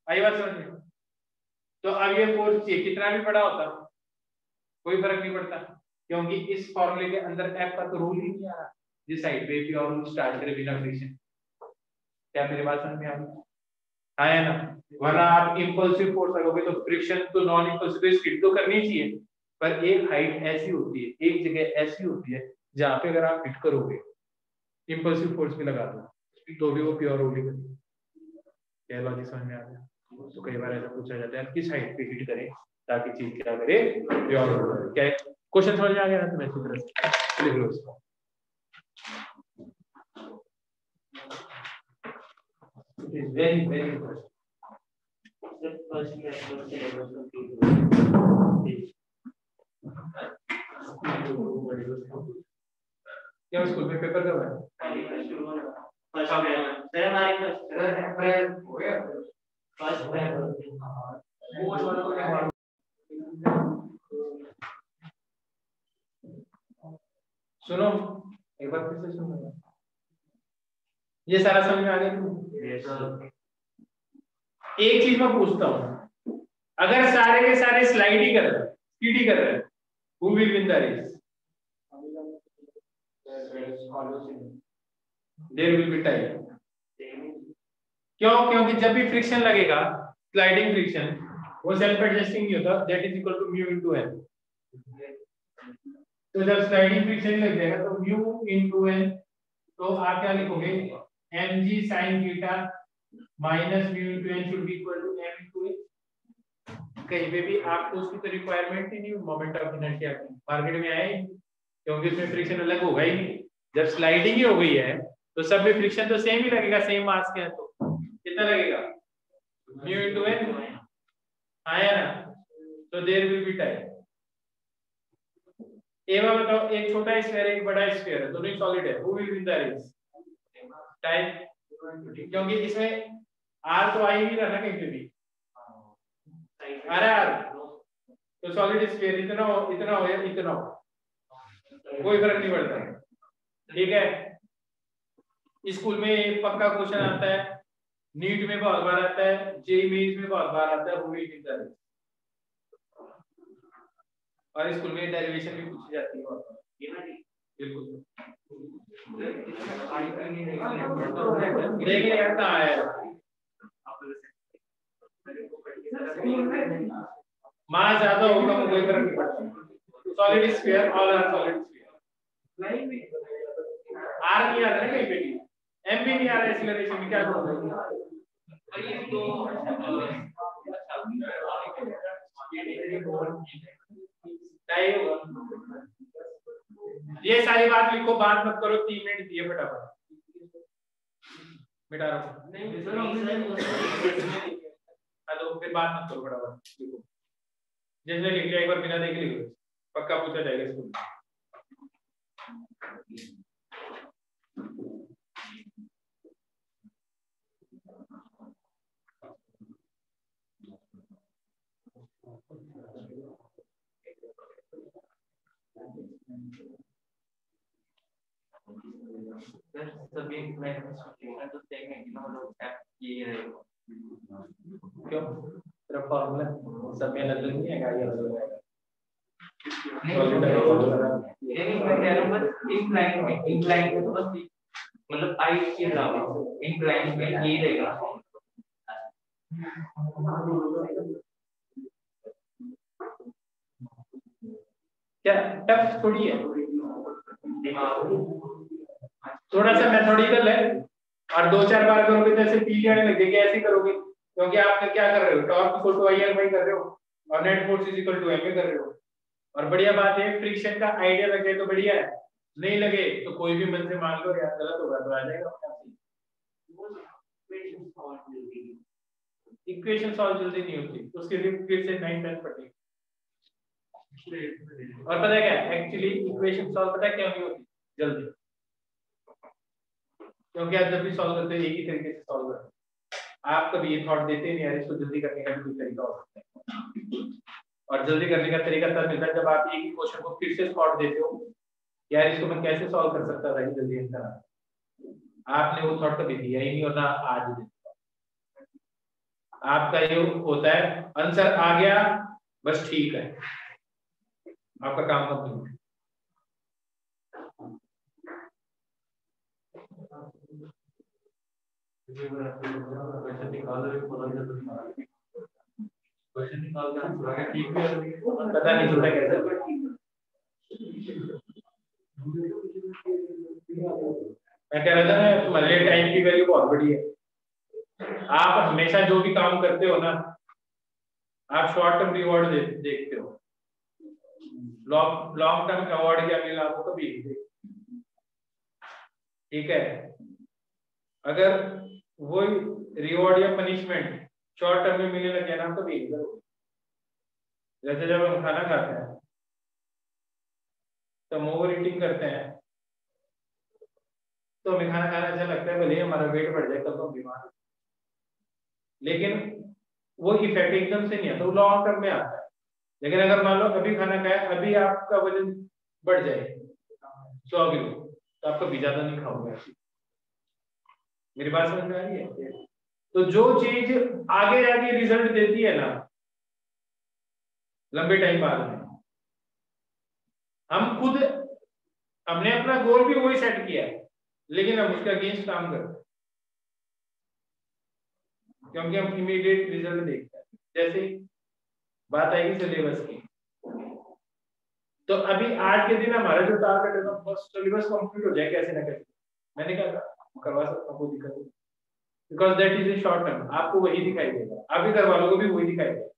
आई बात समझ में। तो अब ये फोर्स चाहिए कितना भी बड़ा होता कोई फर्क नहीं पड़ता, क्योंकि इस फॉर्मूले के अंदर एफ का तो रूल ही नहीं आ रहा जिस साइड पे प्योर रूल स्टार्ट करे बिना फ्रिक्शन। क्या मेरी बात समझ में आ रही है ना। वरना आप इंपल्सिव फोर्स लगोगे तो फ्रिक्शन तो नॉन इंपल्सिव स्किड तो करनी चाहिए, पर एक हाइट ऐसी होती है, एक जगह ऐसी होती है जहां पे अगर आप हिट करोगे इंपल्सिव फोर्स भी लगा दो तो भी वो प्योर रूल ही करेगी। क्या लॉजिक समझ में आ गया। तो कई बार ऐसा पूछा जाता है किस हाइट पे हिट करें ताकि चीज क्या करे, प्योर रोल। क्या क्वेश्चन समझ में आ गया ना, तो मैं इसी तरह से लिख लो इसको। It is very very interesting. क्या स्कूल में पेपर कब है? सुनो एक बार फिर से सुनो, ये सारा समझ में आ गया। एक चीज मैं पूछता हूँ, अगर सारे के सारे स्लाइड ही कर रहे हैं, स्किड ही कर रहे हैं, who will win the race? There will be tie. क्यों? क्योंकि जब भी फ्रिक्शन लगेगा, स्लाइडिंग फ्रिक्शन, वो सेल्फ एडजस्टिंग नहीं होता, that is equal to mu into N. तो जब स्लाइडिंग फ्रिक्शन लग जाएगा तो म्यू इनटू एन, तो आप क्या लिखोगे, mg sin theta minus mu into N should be equal to m into A. कहीं पे भी आपको उसकी तो रिक्वायरमेंट ही नहीं मोमेंट ऑफ इनर्शिया की, मार्केट में आए, क्योंकि उसमें फ्रिक्शन अलग होगा ही नहीं। जब स्लाइडिंग ही हो गई है तो सब में फ्रिक्शन तो सेम ही लगेगा, सेम मास के हैं, तो कितना लगेगा, म्यू इनटू एन, आया ना। तो देयर विल बी टाइम। एवा बताओ, एक छोटा स्फीयर एक बड़ा स्फीयर है, दोनों ही सॉलिड है, who will win the race? Time, क्योंकि इसमें आर तो आ ही नहीं रहा ना कहीं पे भी, आर तो सॉलिड स्फीयर इतना हो या इतना हो, कोई फर्क नहीं पड़ता, ठीक है। स्कूल में पक्का क्वेश्चन आता है, नीट में बहुत बार आता है, जेईई मेंस में बहुत बार आता है, who will win the race. और स्कूल में डेरिवेशन भी पूछी जाती है, बिल्कुल देखिए ऐसा है, मास ज्यादा होगा कोई फर्क नहीं पड़ता, solid sphere all are solid sphere. R नहीं आ रहा है कहीं पे भी, एम भी नहीं आ रहा है एक्सीलरेशन में, क्या करोगे? ये सारी बात लिखो, बात मत करो, 3 मिनट दिए फटाफट मिटा रहा हूँ। हेलो, फिर बात मत करो, फटाफट लिखो, जिसने लिख लिया एक बार बिना देखे लिखो, पक्का पूछा जाएगा स्कूल में। सभी मैं तो देखेंगे कि हम लोग ये रहेगा, क्यों तेरा फॉर्मूला सब में अलग नहीं है, गाड़ी अलग है। नहीं मैं कह रहा हूँ बस इंक्लाइन में तो बस मतलब आई के अलावा इंक्लाइन में ये रहेगा। क्या टफ थोड़ी है, थोड़ा सा मेथोडिकल है और 2-4 बार करोगे तो ऐसे फील आने लगेगी, ऐसे करोगे क्योंकि आप क्या कर रहे हो, टॉर्क इक्वल टू IR कर रहे हो और net force is equal to MA कर रहे हो। और बढ़िया बात है फ्रिक्शन का आइडिया लगे तो बढ़िया है, नहीं लगे तो कोई भी मन से मान लो यार गलत होगा तो आ जाएगा। इक्वेशन सॉल्व जल्दी नहीं होती, उसके लिए फिर से 9-10 पढ़नी। और पता है क्या एक्चुअली इक्वेशन सॉल्व पता है क्यों नहीं होती जल्दी, क्योंकि आप जब भी सॉल्व करते हैं एक ही तरीके से सॉल्व करते हैं। आप कभी ये थॉट देते नहीं यार इसको जल्दी करने का भी कोई तरीका हो सकता है, और जल्दी करने का तरीका तब मिलता है जब आप एक ही क्वेश्चन को फिर से थॉट देते हो यार इसको मैं कैसे सॉल्व कर सकता था जल्दी आंसर। आपने वो थॉट कभी दिया ही नहीं और ना आज देता। आपका ये होता है आंसर आ गया बस ठीक है, आपका काम कंप्लीट। क्वेश्चन निकाल के ठीक भी पता नहीं चलता कैसे। मैं कह रहा था ना तुम्हारे टाइम की वैल्यू बहुत बड़ी है। आप हमेशा जो भी काम करते हो ना आप शॉर्ट टर्म रिवॉर्ड देखते हो, लॉन्ग टर्म अवार्ड क्या मिला वो कभी नहीं। ठीक है, अगर वो रिवॉर्ड या पनिशमेंट शॉर्ट टर्म में मिलने लग गया ना तो भी नहीं करोगे। जैसे जब हम खाना खाते हैं तो हम ओवर ईटिंग करते हैं तो हमें खाना खाना अच्छा लगता है, भले हमारा वेट बढ़ जाए कल तो हम बीमार, लेकिन वो इफेक्ट एकदम से नहीं आता, वो लॉन्ग टर्म में आता है। लेकिन अगर मान लो अभी खाना खाया अभी आपका वजन बढ़ जाए 100 किलो तो आप कभी ज्यादा नहीं खाओगे। मेरी बात समझ में आ रही है? तो जो चीज आगे जाके रिजल्ट देती है ना लंबे टाइम बाद में, हम खुद हमने अपना गोल भी वही सेट किया है लेकिन हम उसके अगेंस्ट काम करते हैं क्योंकि हम इमीडिएट रिजल्ट देखते हैं। जैसे बात आएगी सिलेबस की, तो अभी आज के दिन हमारा जो टारगेट है ना बस सिलेबस कंप्लीट हो जाए कैसे ना कैसे। मैंने क्या कहा करवा सकता हूँ, कोई दिक्कत नहीं, because that is a short term, आपको वही दिखाई देगा, आपके घर वालों को भी वही दिखाई देगा।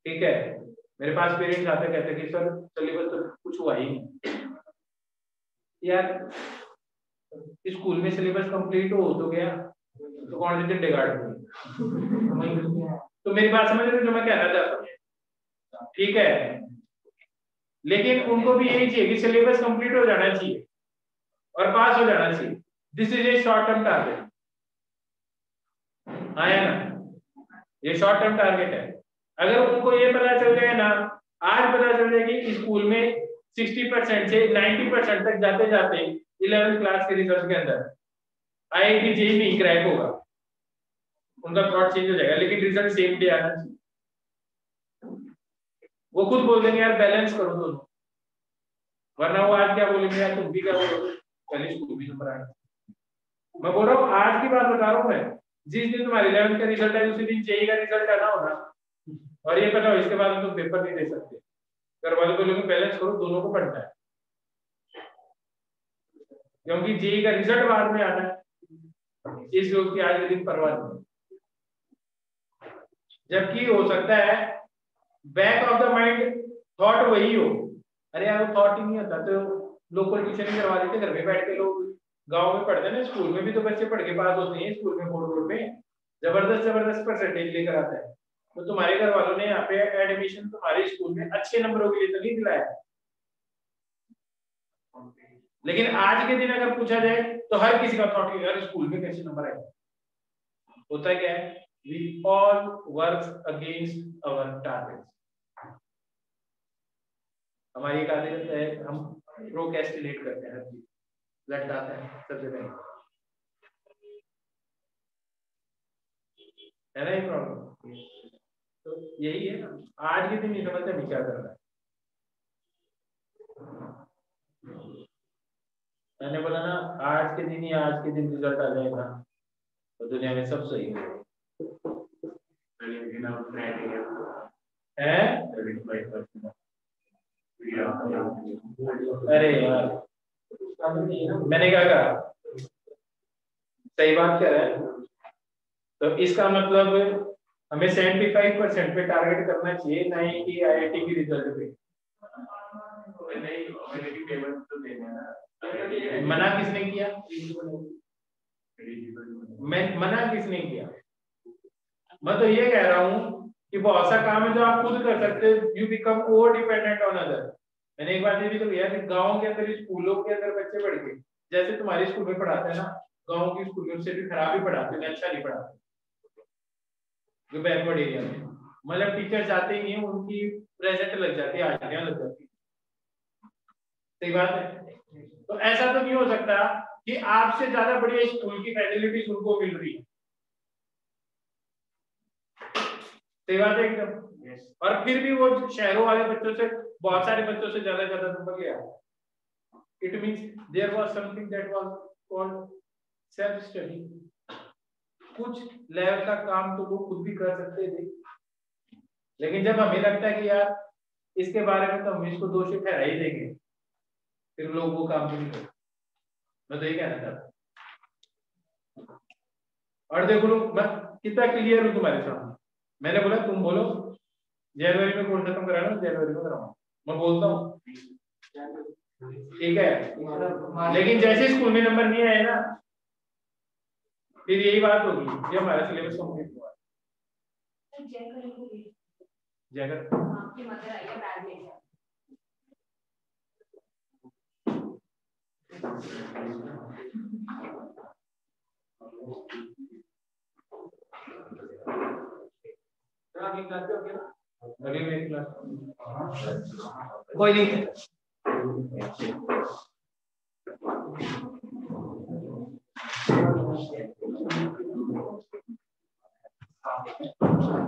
ठीक है, मेरे पास पेरेंट्स आते कहते कि सर सिलेबस तो कुछ हुआ ही नहीं यार, स्कूल में सिलेबस कंप्लीट हो तो गया तो कौन से टिंडे गाड़ तो मेरी बात समझ रहे हो जो मैं कहना चाहता हूँ? ठीक है, लेकिन उनको भी यही चाहिए कि सिलेबस कंप्लीट हो जाना चाहिए और पास हो जाना चाहिए। This is a short term target, आया ना, ये शॉर्ट टर्म टारगेट है। अगर उनको ये पता चल जाए ना, आज पता चल जाए कि स्कूल में 60% से 90% तक जाते जाते 11th क्लास के रिजल्ट के अंदर IIT JEE नहीं क्रैक होगा, उनका थॉट चेंज हो जाएगा, लेकिन रिजल्ट सेम डे आना चाहिए। वो खुद बोल देंगे यार बैलेंस करो दोनों, वरना वो आज क्या बोलेंगे यार तुम भी क्या बोलोगे पहले स्कूल भी नंबर आए। मैं बोल रहा हूँ आज की बात बता रहा हूँ मैं, जिस दिन तुम्हारे 11th का रिजल्ट है उसी दिन JEE का रिजल्ट आना होना, और ये पता हो इसके बाद तुम पेपर नहीं दे सकते, घर वाले बोलेंगे बैलेंस करो दोनों को पढ़ना है क्योंकि JEE का रिजल्ट बाद में आना है। इस लोग की आज के दिन परवाह नहीं, जबकि हो सकता है back of the mind thought वही हो, अरे यार वो थॉट ही नहीं आता तो लोकल ट्यूशन ही करवा देते, घर में बैठ के लोग गांव में पढ़ते हैं ना, स्कूल में भी तो बच्चे पढ़ के पास होते हैं, स्कूल में बोर्ड में जबरदस्त परसेंटेज लेकर आता है। तो तुम्हारे घर वालों ने यहाँ पे एडमिशन तुम्हारे स्कूल में अच्छे नंबरों के लिए तो नहीं दिलाया, लेकिन आज के दिन अगर पूछा जाए तो हर किसी का थॉट यार स्कूल में कैसे नंबर आए। होता क्या है, we all work against our targets। हमारी एक आदत है हम प्रोक्रेस्टिनेट करते हैं, लट जाते हैं सबसे पहले, है ना ये प्रॉब्लम। तो यही है ना, आज के दिन नहीं समझते हमें क्या करना है। मैंने बोला ना आज के दिन ही आज के दिन रिजल्ट आ जाएगा तो दुनिया में सब सही होगा। अरे यार मैंने क्या कहा, सही बात कह रहा है। तो इसका मतलब हमें 75% पे टारगेट करना चाहिए, ना ही कि आईआईटी की रिजल्ट पे। मना किसने किया? मैं मना किसने किया? मैं तो ये कह रहा हूँ कि बहुत सा काम है जो आप खुद कर सकते हो, you become over dependent on other. मैंने एक बात ये भी तो किया कि गाँव के अंदर स्कूलों के अंदर बच्चे पढ़ के, जैसे तुम्हारे स्कूल में पढ़ाते हैं ना, गाँव की स्कूल में उससे भी खराब ही पढ़ाते हैं, अच्छा नहीं पढ़ाते जो बैकवर्ड एरिया में। मतलब टीचर जाते ही नहीं, उनकी प्रेजेंट लग जाती है, हाजिरियां लग जाती है। सही बात है। तो ऐसा तो नहीं हो सकता कि आपसे ज्यादा बढ़िया स्कूल की फैसिलिटीज उनको मिल रही है। सही बात है एकदम। और फिर भी वो शहरों वाले बच्चों से, बहुत सारे बच्चों से ज्यादा नंबर ले आए। It means there was something that was called self study. कुछ लेवल का काम तो वो खुद भी कर सकते थे, लेकिन जब हमें लगता है कि यार इसके बारे में तो हम इसको दोषी ठहरा ही देंगे, फिर लोग वो काम नहीं करते। मैं तो ये कहना चाहता हूँ। और देखो लोग, मैं कितना क्लियर हूँ तुम्हारे सामने। मैंने बोला तुम बोलो जनवरी में कोर्स खत्म कराना, जनवरी में कराऊंगा, मैं बोलता हूँ ठीक है। लेकिन जैसे स्कूल में नंबर नहीं आए ना, फिर यही बात होगी, ये हमारा सिलेबस कंप्लीट हुआ। जयकर आपकी मदर आई है बैड डे। अगली मेरी क्लास कोई नहीं।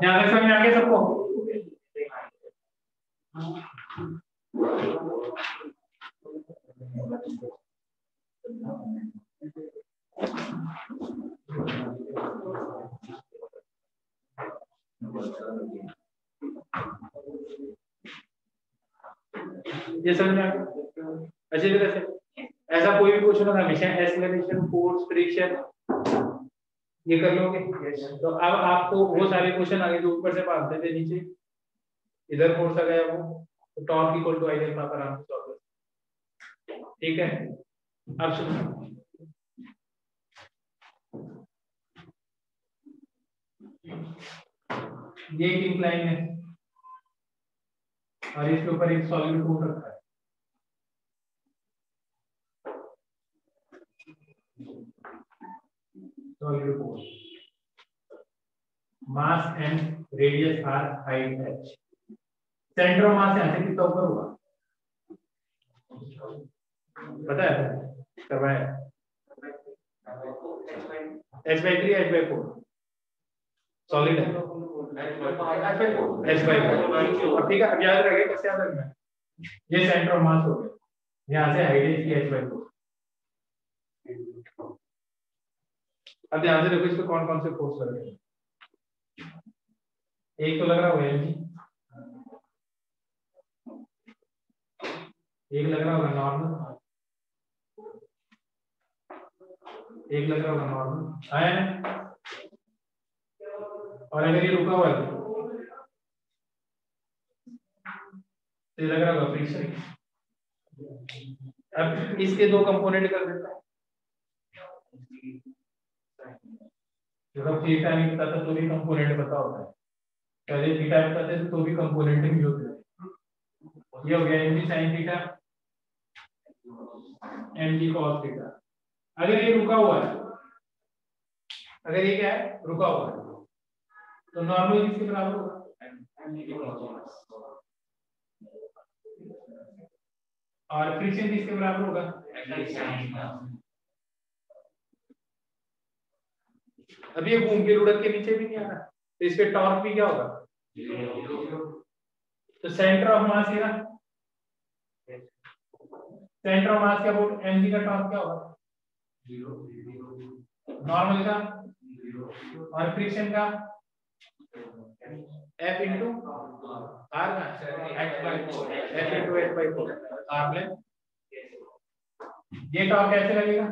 यहाँ पे समझ आ गया सबको? ये समझ में आ गया अच्छी तरह से? ऐसा कोई भी क्वेश्चन होगा हमेशा एक्सेलरेशन, फोर्स, फ्रिक्शन, ये कर लोगे। तो अब आपको वो सारे क्वेश्चन आगे जो ऊपर से भागते थे नीचे, इधर फोर्स आ गया, वो तो torque equal to ideal power आराम से सॉल्व कर। ठीक है, अब सुनो, ये एक इंक्लाइन है और इसके ऊपर एक सॉलिड कोट रखा है। Solid cone, mass and radius R height h। Centre of mass यहाँ से कितना ऊपर होगा पता है? करवाया h/3 h/4 सॉलिड है h/4। ठीक है, अब याद रखिए कैसे याद रखना है। ये सेंटर ऑफ मास हो गया, यहाँ से हाइट इसकी h/4। अब ध्यान से देखो इसमें कौन कौन से फोर्स लग रहे हैं। एक तो लग रहा होगा mg, एक लग रहा होगा नॉर्मल, एक लग रहा होगा नॉर्मल है, और अगर ये रुका हुआ है तो ये लग रहा होगा फ्रिक्शन। अब इसके दो कंपोनेंट कर देता है, जब थीटा नहीं पता था तो भी कंपोनेंट पता होता है, पहले थीटा पता थे तो भी कंपोनेंट भी होते हैं। ये हो गया mg sin theta, mg cos theta. अगर ये रुका हुआ है, अगर ये क्या है रुका हुआ है, तो नॉर्मल किसके बराबर होगा? और फ्रिक्शन किसके बराबर होगा? अब ये घूम के लुढ़क के नीचे भी नहीं आ रहा, तो इसके टॉर्क भी क्या होगा? तो सेंटर ऑफ मास है ना, सेंटर ऑफ मास के अबाउट mg का टॉर्क क्या होगा? नॉर्मल का और फ्रिक्शन का F इंटू R का h/4 F into h/4 R लें। ये टॉर्क कैसे लगेगा?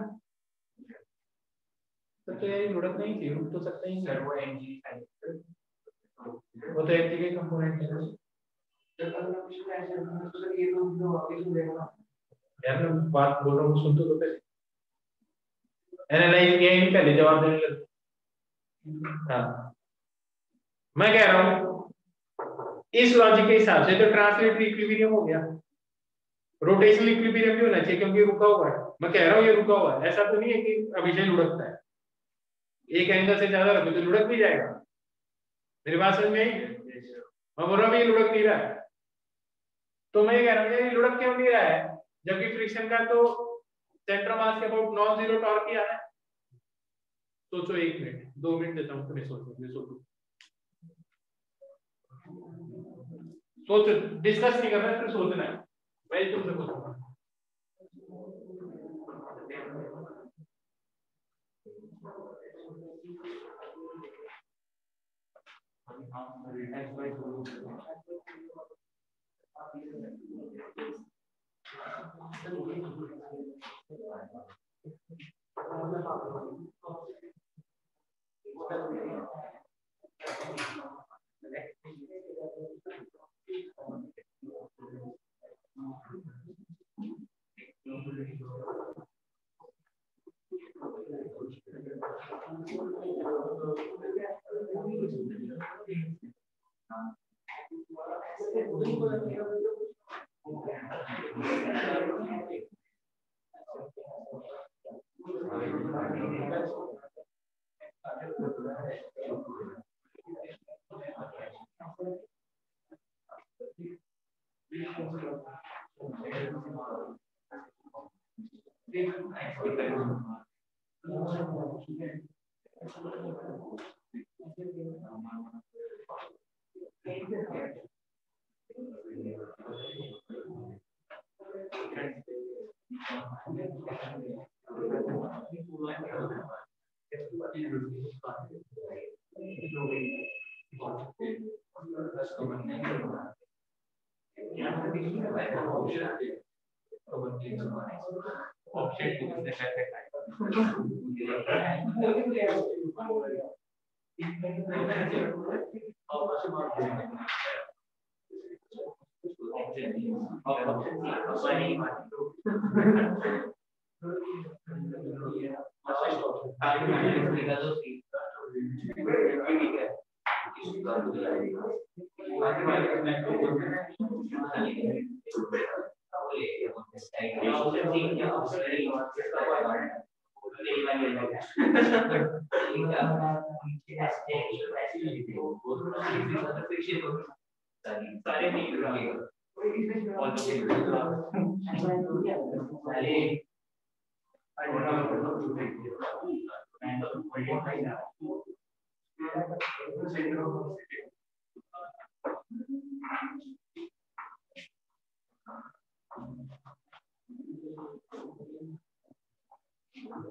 तो ये लुढ़क नहीं थी, रुक तो सकता ही नहीं। सर वो एनजी वो तो एक के कंपोनेंट है यार। मैं बात बोल रहा हूँ, सुन तो पहले। एनालाइज किया ही नहीं, पहले जवाब देने लगे। हाँ, मैं कह रहा हूँ इस लॉजिक के हिसाब से तो ट्रांसलेटरी इक्विलिब्रियम हो गया। रोटेशनल इक्विलिब्रियम भी होना चाहिए क्योंकि ये रुका हुआ है। मैं कह रहा हूँ ये रुका हुआ है, ऐसा तो नहीं है कि हमेशा लुढ़कता है। एक एंगल से ज्यादा रखो तो लुढ़क भी जाएगा। मेरी बात समझ में आई? मैं बोल रहा हूँ ये लुढ़क नहीं रहा है, तो मैं ये कह रहा हूँ ये लुढ़क क्यों नहीं रहा है जबकि फ्रिक्शन का तो सेंटर मास के अबाउट नॉन जीरो टॉर्क ही आ रहा है। सोचो 1 मिनट 2 मिनट देता हूँ तुम्हें सोचो। डिस्कस नहीं करना है, फिर सोचना है। मैं तुमसे पूछूंगा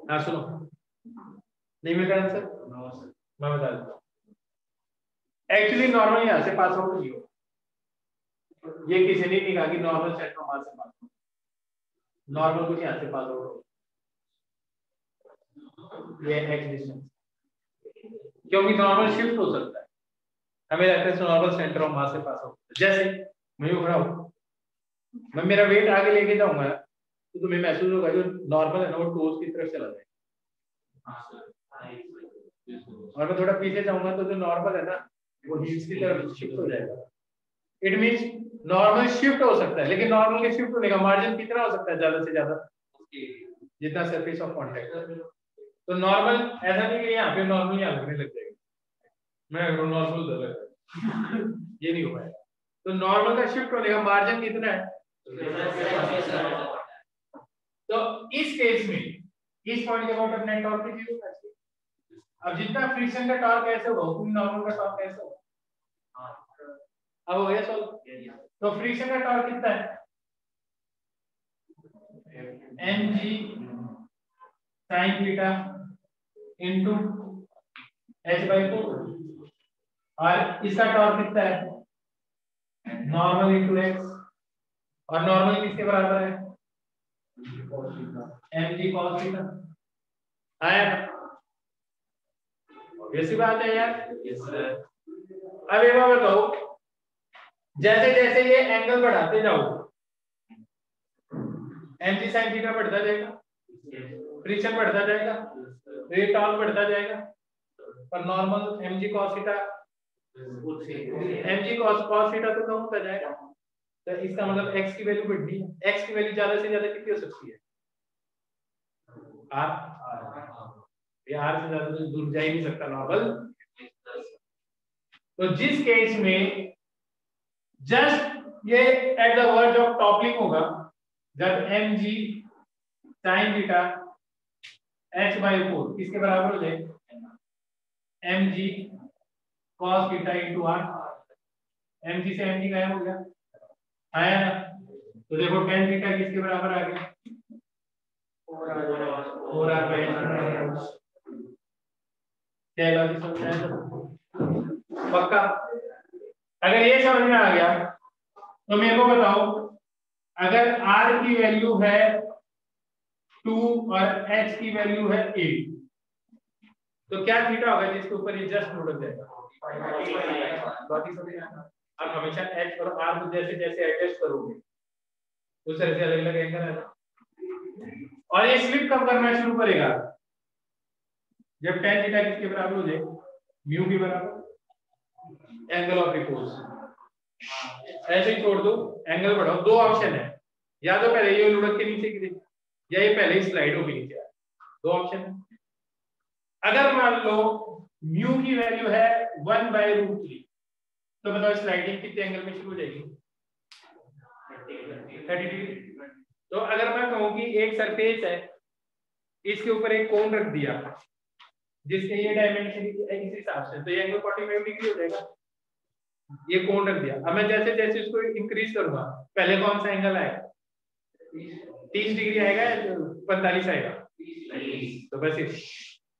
हाँ सुनो, नहीं मिल रहा आंसर, मैं बता दूं। एक्चुअली नॉर्मल यहाँ से पास आउट नहीं हो, ये किसी ने नहीं कहा कि नॉर्मल सेंटर मास से पास आउट, नॉर्मल कुछ यहाँ से पास आउट हो, ये एक्स डिस्टेंस, क्योंकि नॉर्मल शिफ्ट हो सकता है। हमें लगता है नॉर्मल सेंटर ऑफ मास से पास आउट। जैसे मैं उड़ रहा हूँ, मैं मेरा वेट आगे लेके जाऊंगा तो तुम्हें महसूस होगा जो नॉर्मल है ना वो टोज की तरफ चला जाएगा, और मैं थोड़ा पीछे जाऊंगा तो जो नॉर्मल है ना वो हील्स की तरफ शिफ्ट हो जाएगा। इट मींस नॉर्मल शिफ्ट हो सकता है, लेकिन नॉर्मल के शिफ्ट होने का मार्जिन कितना हो सकता है? ज्यादा से ज्यादा जितना सरफेस ऑफ कांटेक्ट। तो नॉर्मल ऐसा नहीं कि यहाँ पे नॉर्मल यहाँ लगने लग जाएगा, मैं अगर नॉर्मल उधर लग ये नहीं हो पाएगा। तो नॉर्मल का शिफ्ट होने का मार्जिन कितना है? तो इस केस में इस पॉइंट के अबाउट नेट टॉर्क की जीरो होना चाहिए। अब जितना फ्रिक्शन का टॉर्क कैसे होगा उतना नॉर्मल का टॉर्क कैसे होगा? अब हो गया सॉल्व। तो फ्रिक्शन का टॉर्क कितना है? mg sin theta into h/4, और इसका टॉर्क कितना है? नॉर्मल इनटू x, और नॉर्मल किसके बराबर है? mg cos थीटा है ना, ऐसी बात है यार। अब एक बार बताओ, जैसे जैसे ये एंगल बढ़ाते जाओ mg sin थीटा बढ़ता जाएगा, फ्रिक्शन बढ़ता जाएगा, रेट ऑफ बढ़ता जाएगा, और normal mg cos theta mg cos theta तो कम होता जाएगा। तो इसका मतलब x की वैल्यू बढ़नी है, x की वैल्यू ज्यादा से ज्यादा कितनी हो सकती है, r, ये r से ज्यादा तो दूर जा ही नहीं सकता नॉर्मल। तो जिस केस में जस्ट ये at the verge of toppling होगा, जब mg sin थीटा h/4 किसके बराबर हो जाए, mg cos theta into r, mg से mg गायब हो गया, आया ना। तो देखो tan थीटा किसके बराबर आ गया, 4r/, क्या लॉजिक समझ में आया पक्का। अगर ये समझ में आ गया तो मेरे को बताओ, अगर r की वैल्यू है 2 और h की वैल्यू है 8, तो क्या थीटा होगा जिसके ऊपर ये जस्ट लुढ़क जाएगा, लॉजिक समझ में आया। आप हमेशा h और r को जैसे जैसे एडजस्ट करोगे उस तरह से अलग अलग एंगल है, और ये स्लिप कब करना शुरू करेगा, जब tan थीटा किसके बराबर हो जाए, म्यू के बराबर एंगल ऑफ रिपोज। ऐसे ही छोड़ दो, एंगल बढ़ाओ, दो ऑप्शन है, या तो पहले ये लुढ़क के नीचे गिरे या ये पहले ही स्लाइड होके नीचे आए, दो ऑप्शन है। अगर मान लो म्यू की वैल्यू है 1/√3, तो बताओ स्लाइडिंग कितने एंगल में शुरू हो जाएगी, 30 डिग्री। तो अगर मैं कहूं कि एक सरफेस है, इसके ऊपर एक कोन रख दिया जिसके ये डायमेंशन इस हिसाब से, तो ये एंगल 45 डिग्री हो जाएगा। ये कोन रख दिया, अब मैं जैसे जैसे इसको इंक्रीज करूंगा, पहले कौन सा एंगल आएगा, 30 डिग्री आएगा या 45 आएगा, तो बस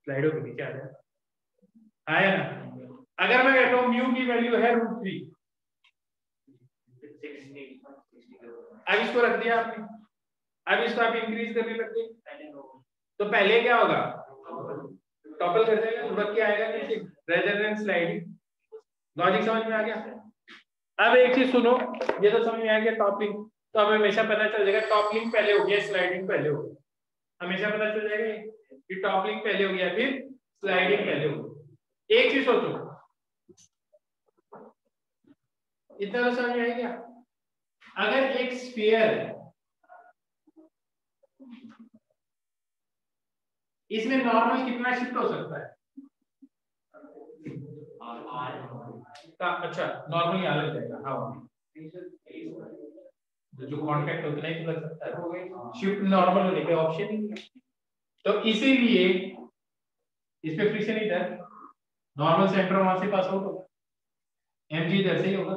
स्लाइडों के नीचे आ जाएगा, आया ना। अगर मैं कहता हूं म्यू की वैल्यू है √3, अब इसको रख दिया आपने, अब इसको आप इंक्रीज करने लग गए, तो पहले क्या होगा, टॉपल कर देगा, लुढ़क के आएगा नीचे, रेदर देन स्लाइडिंग। लॉजिक समझ में आ गया। अब एक चीज सुनो, ये तो समझ में आ गया टॉपलिंग, तो हमें हमेशा पता चल जाएगा टॉपलिंग पहले हो गया स्लाइडिंग पहले हो गया, हमेशा पता चल जाएगा कि टॉपलिंग पहले हो गया फिर स्लाइडिंग पहले हो गया। एक चीज सोचो, इतना तो समझ में आ गया। अगर एक स्फीयर है, इसमें नॉर्मल कितना शिफ्ट हो सकता है, अच्छा नॉर्मल यहाँ लग जाएगा, हाँ जो कांटेक्ट उतना ही लग सकता है, शिफ्ट नॉर्मल होने के ऑप्शन ही नहीं है। तो इसीलिए इस पे फ्रिक्शन इधर, नॉर्मल सेंटर वहां से पास आउट होगा, mg इधर से ही होगा,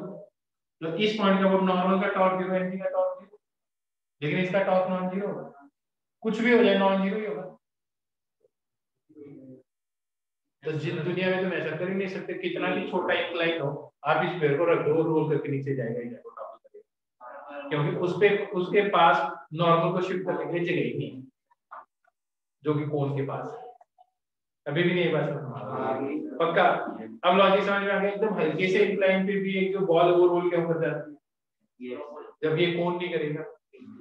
तो इस पॉइंट का वो नॉर्मल का टॉर्क 0, mg का टॉर्क 0, लेकिन इसका टॉर्क नॉन जीरो होगा, कुछ भी हो जाए नॉन जीरो ही होगा। तो जिस दुनिया में तुम ऐसा कर ही नहीं सकते, कितना भी छोटा इंक्लाइन हो, आप इस पेड़ को रख दो, रोल करके नीचे जाएगा ही जाएगा, क्योंकि उसके पास नॉर्मल को शिफ्ट करने के लिए जगह ही नहीं, जो कि कोन के पास है। अभी भी नहीं बस पक्का। अब लॉजिक समझ में आ गया, एकदम हल्के से इंक्लाइन पे भी एक जो बॉल वो रोल क्यों कर जाती है, जब ये कोन नहीं करेगा,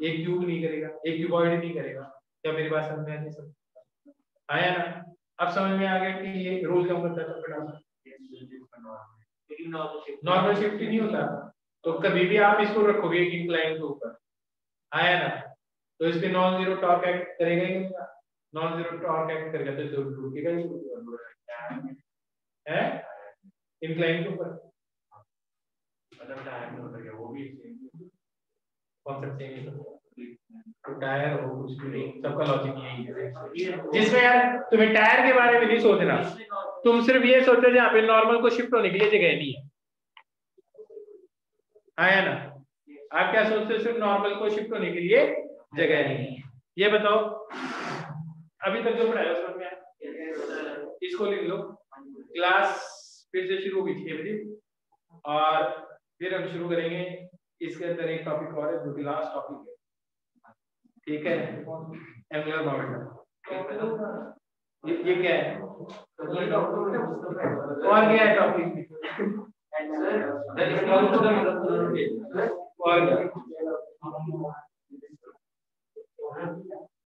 एक क्यूब नहीं करेगा, एक क्यूबॉइड नहीं करेगा। क्या मेरी बात समझ में आ रही है, आया ना। अब समझ में आ गया कि ये रोल क्यों करता है, नॉर्मल शिफ्ट नहीं होता, तो कभी भी आप इसको रखोगे एक इंक्लाइन के ऊपर, आया ना, तो इस पे नॉन जीरो टॉर्क एक्ट करेगा ही नहीं, नॉन जीरो टॉर्क एक्ट करेगा तो रुकेगा ही है इंक्लाइन के ऊपर, मतलब टायर में उतर गया वो भी कॉन्सेप्ट सेम है, तो टायर हो कुछ भी नहीं, सबका लॉजिक यही है। जिसमें यार तुम्हें टायर के बारे में नहीं सोचना, तुम सिर्फ ये सोचो जहाँ पे नॉर्मल को शिफ्ट होने के लिए जगह नहीं है, आया ना। आप क्या सोचते हो, सिर्फ नॉर्मल को शिफ्ट होने के लिए जगह नहीं है। ये बताओ अभी तक जो पढ़ाया समझ में आया, इसको लिख लो। क्लास फिर से शुरू होगी 6 बजे, और फिर हम शुरू करेंगे इसके अंदर एक टॉपिक और है जो कि लास्ट टॉपिक है, ठीक है, एंगुलर मोमेंटम। ये क्या है और क्या है टॉपिक और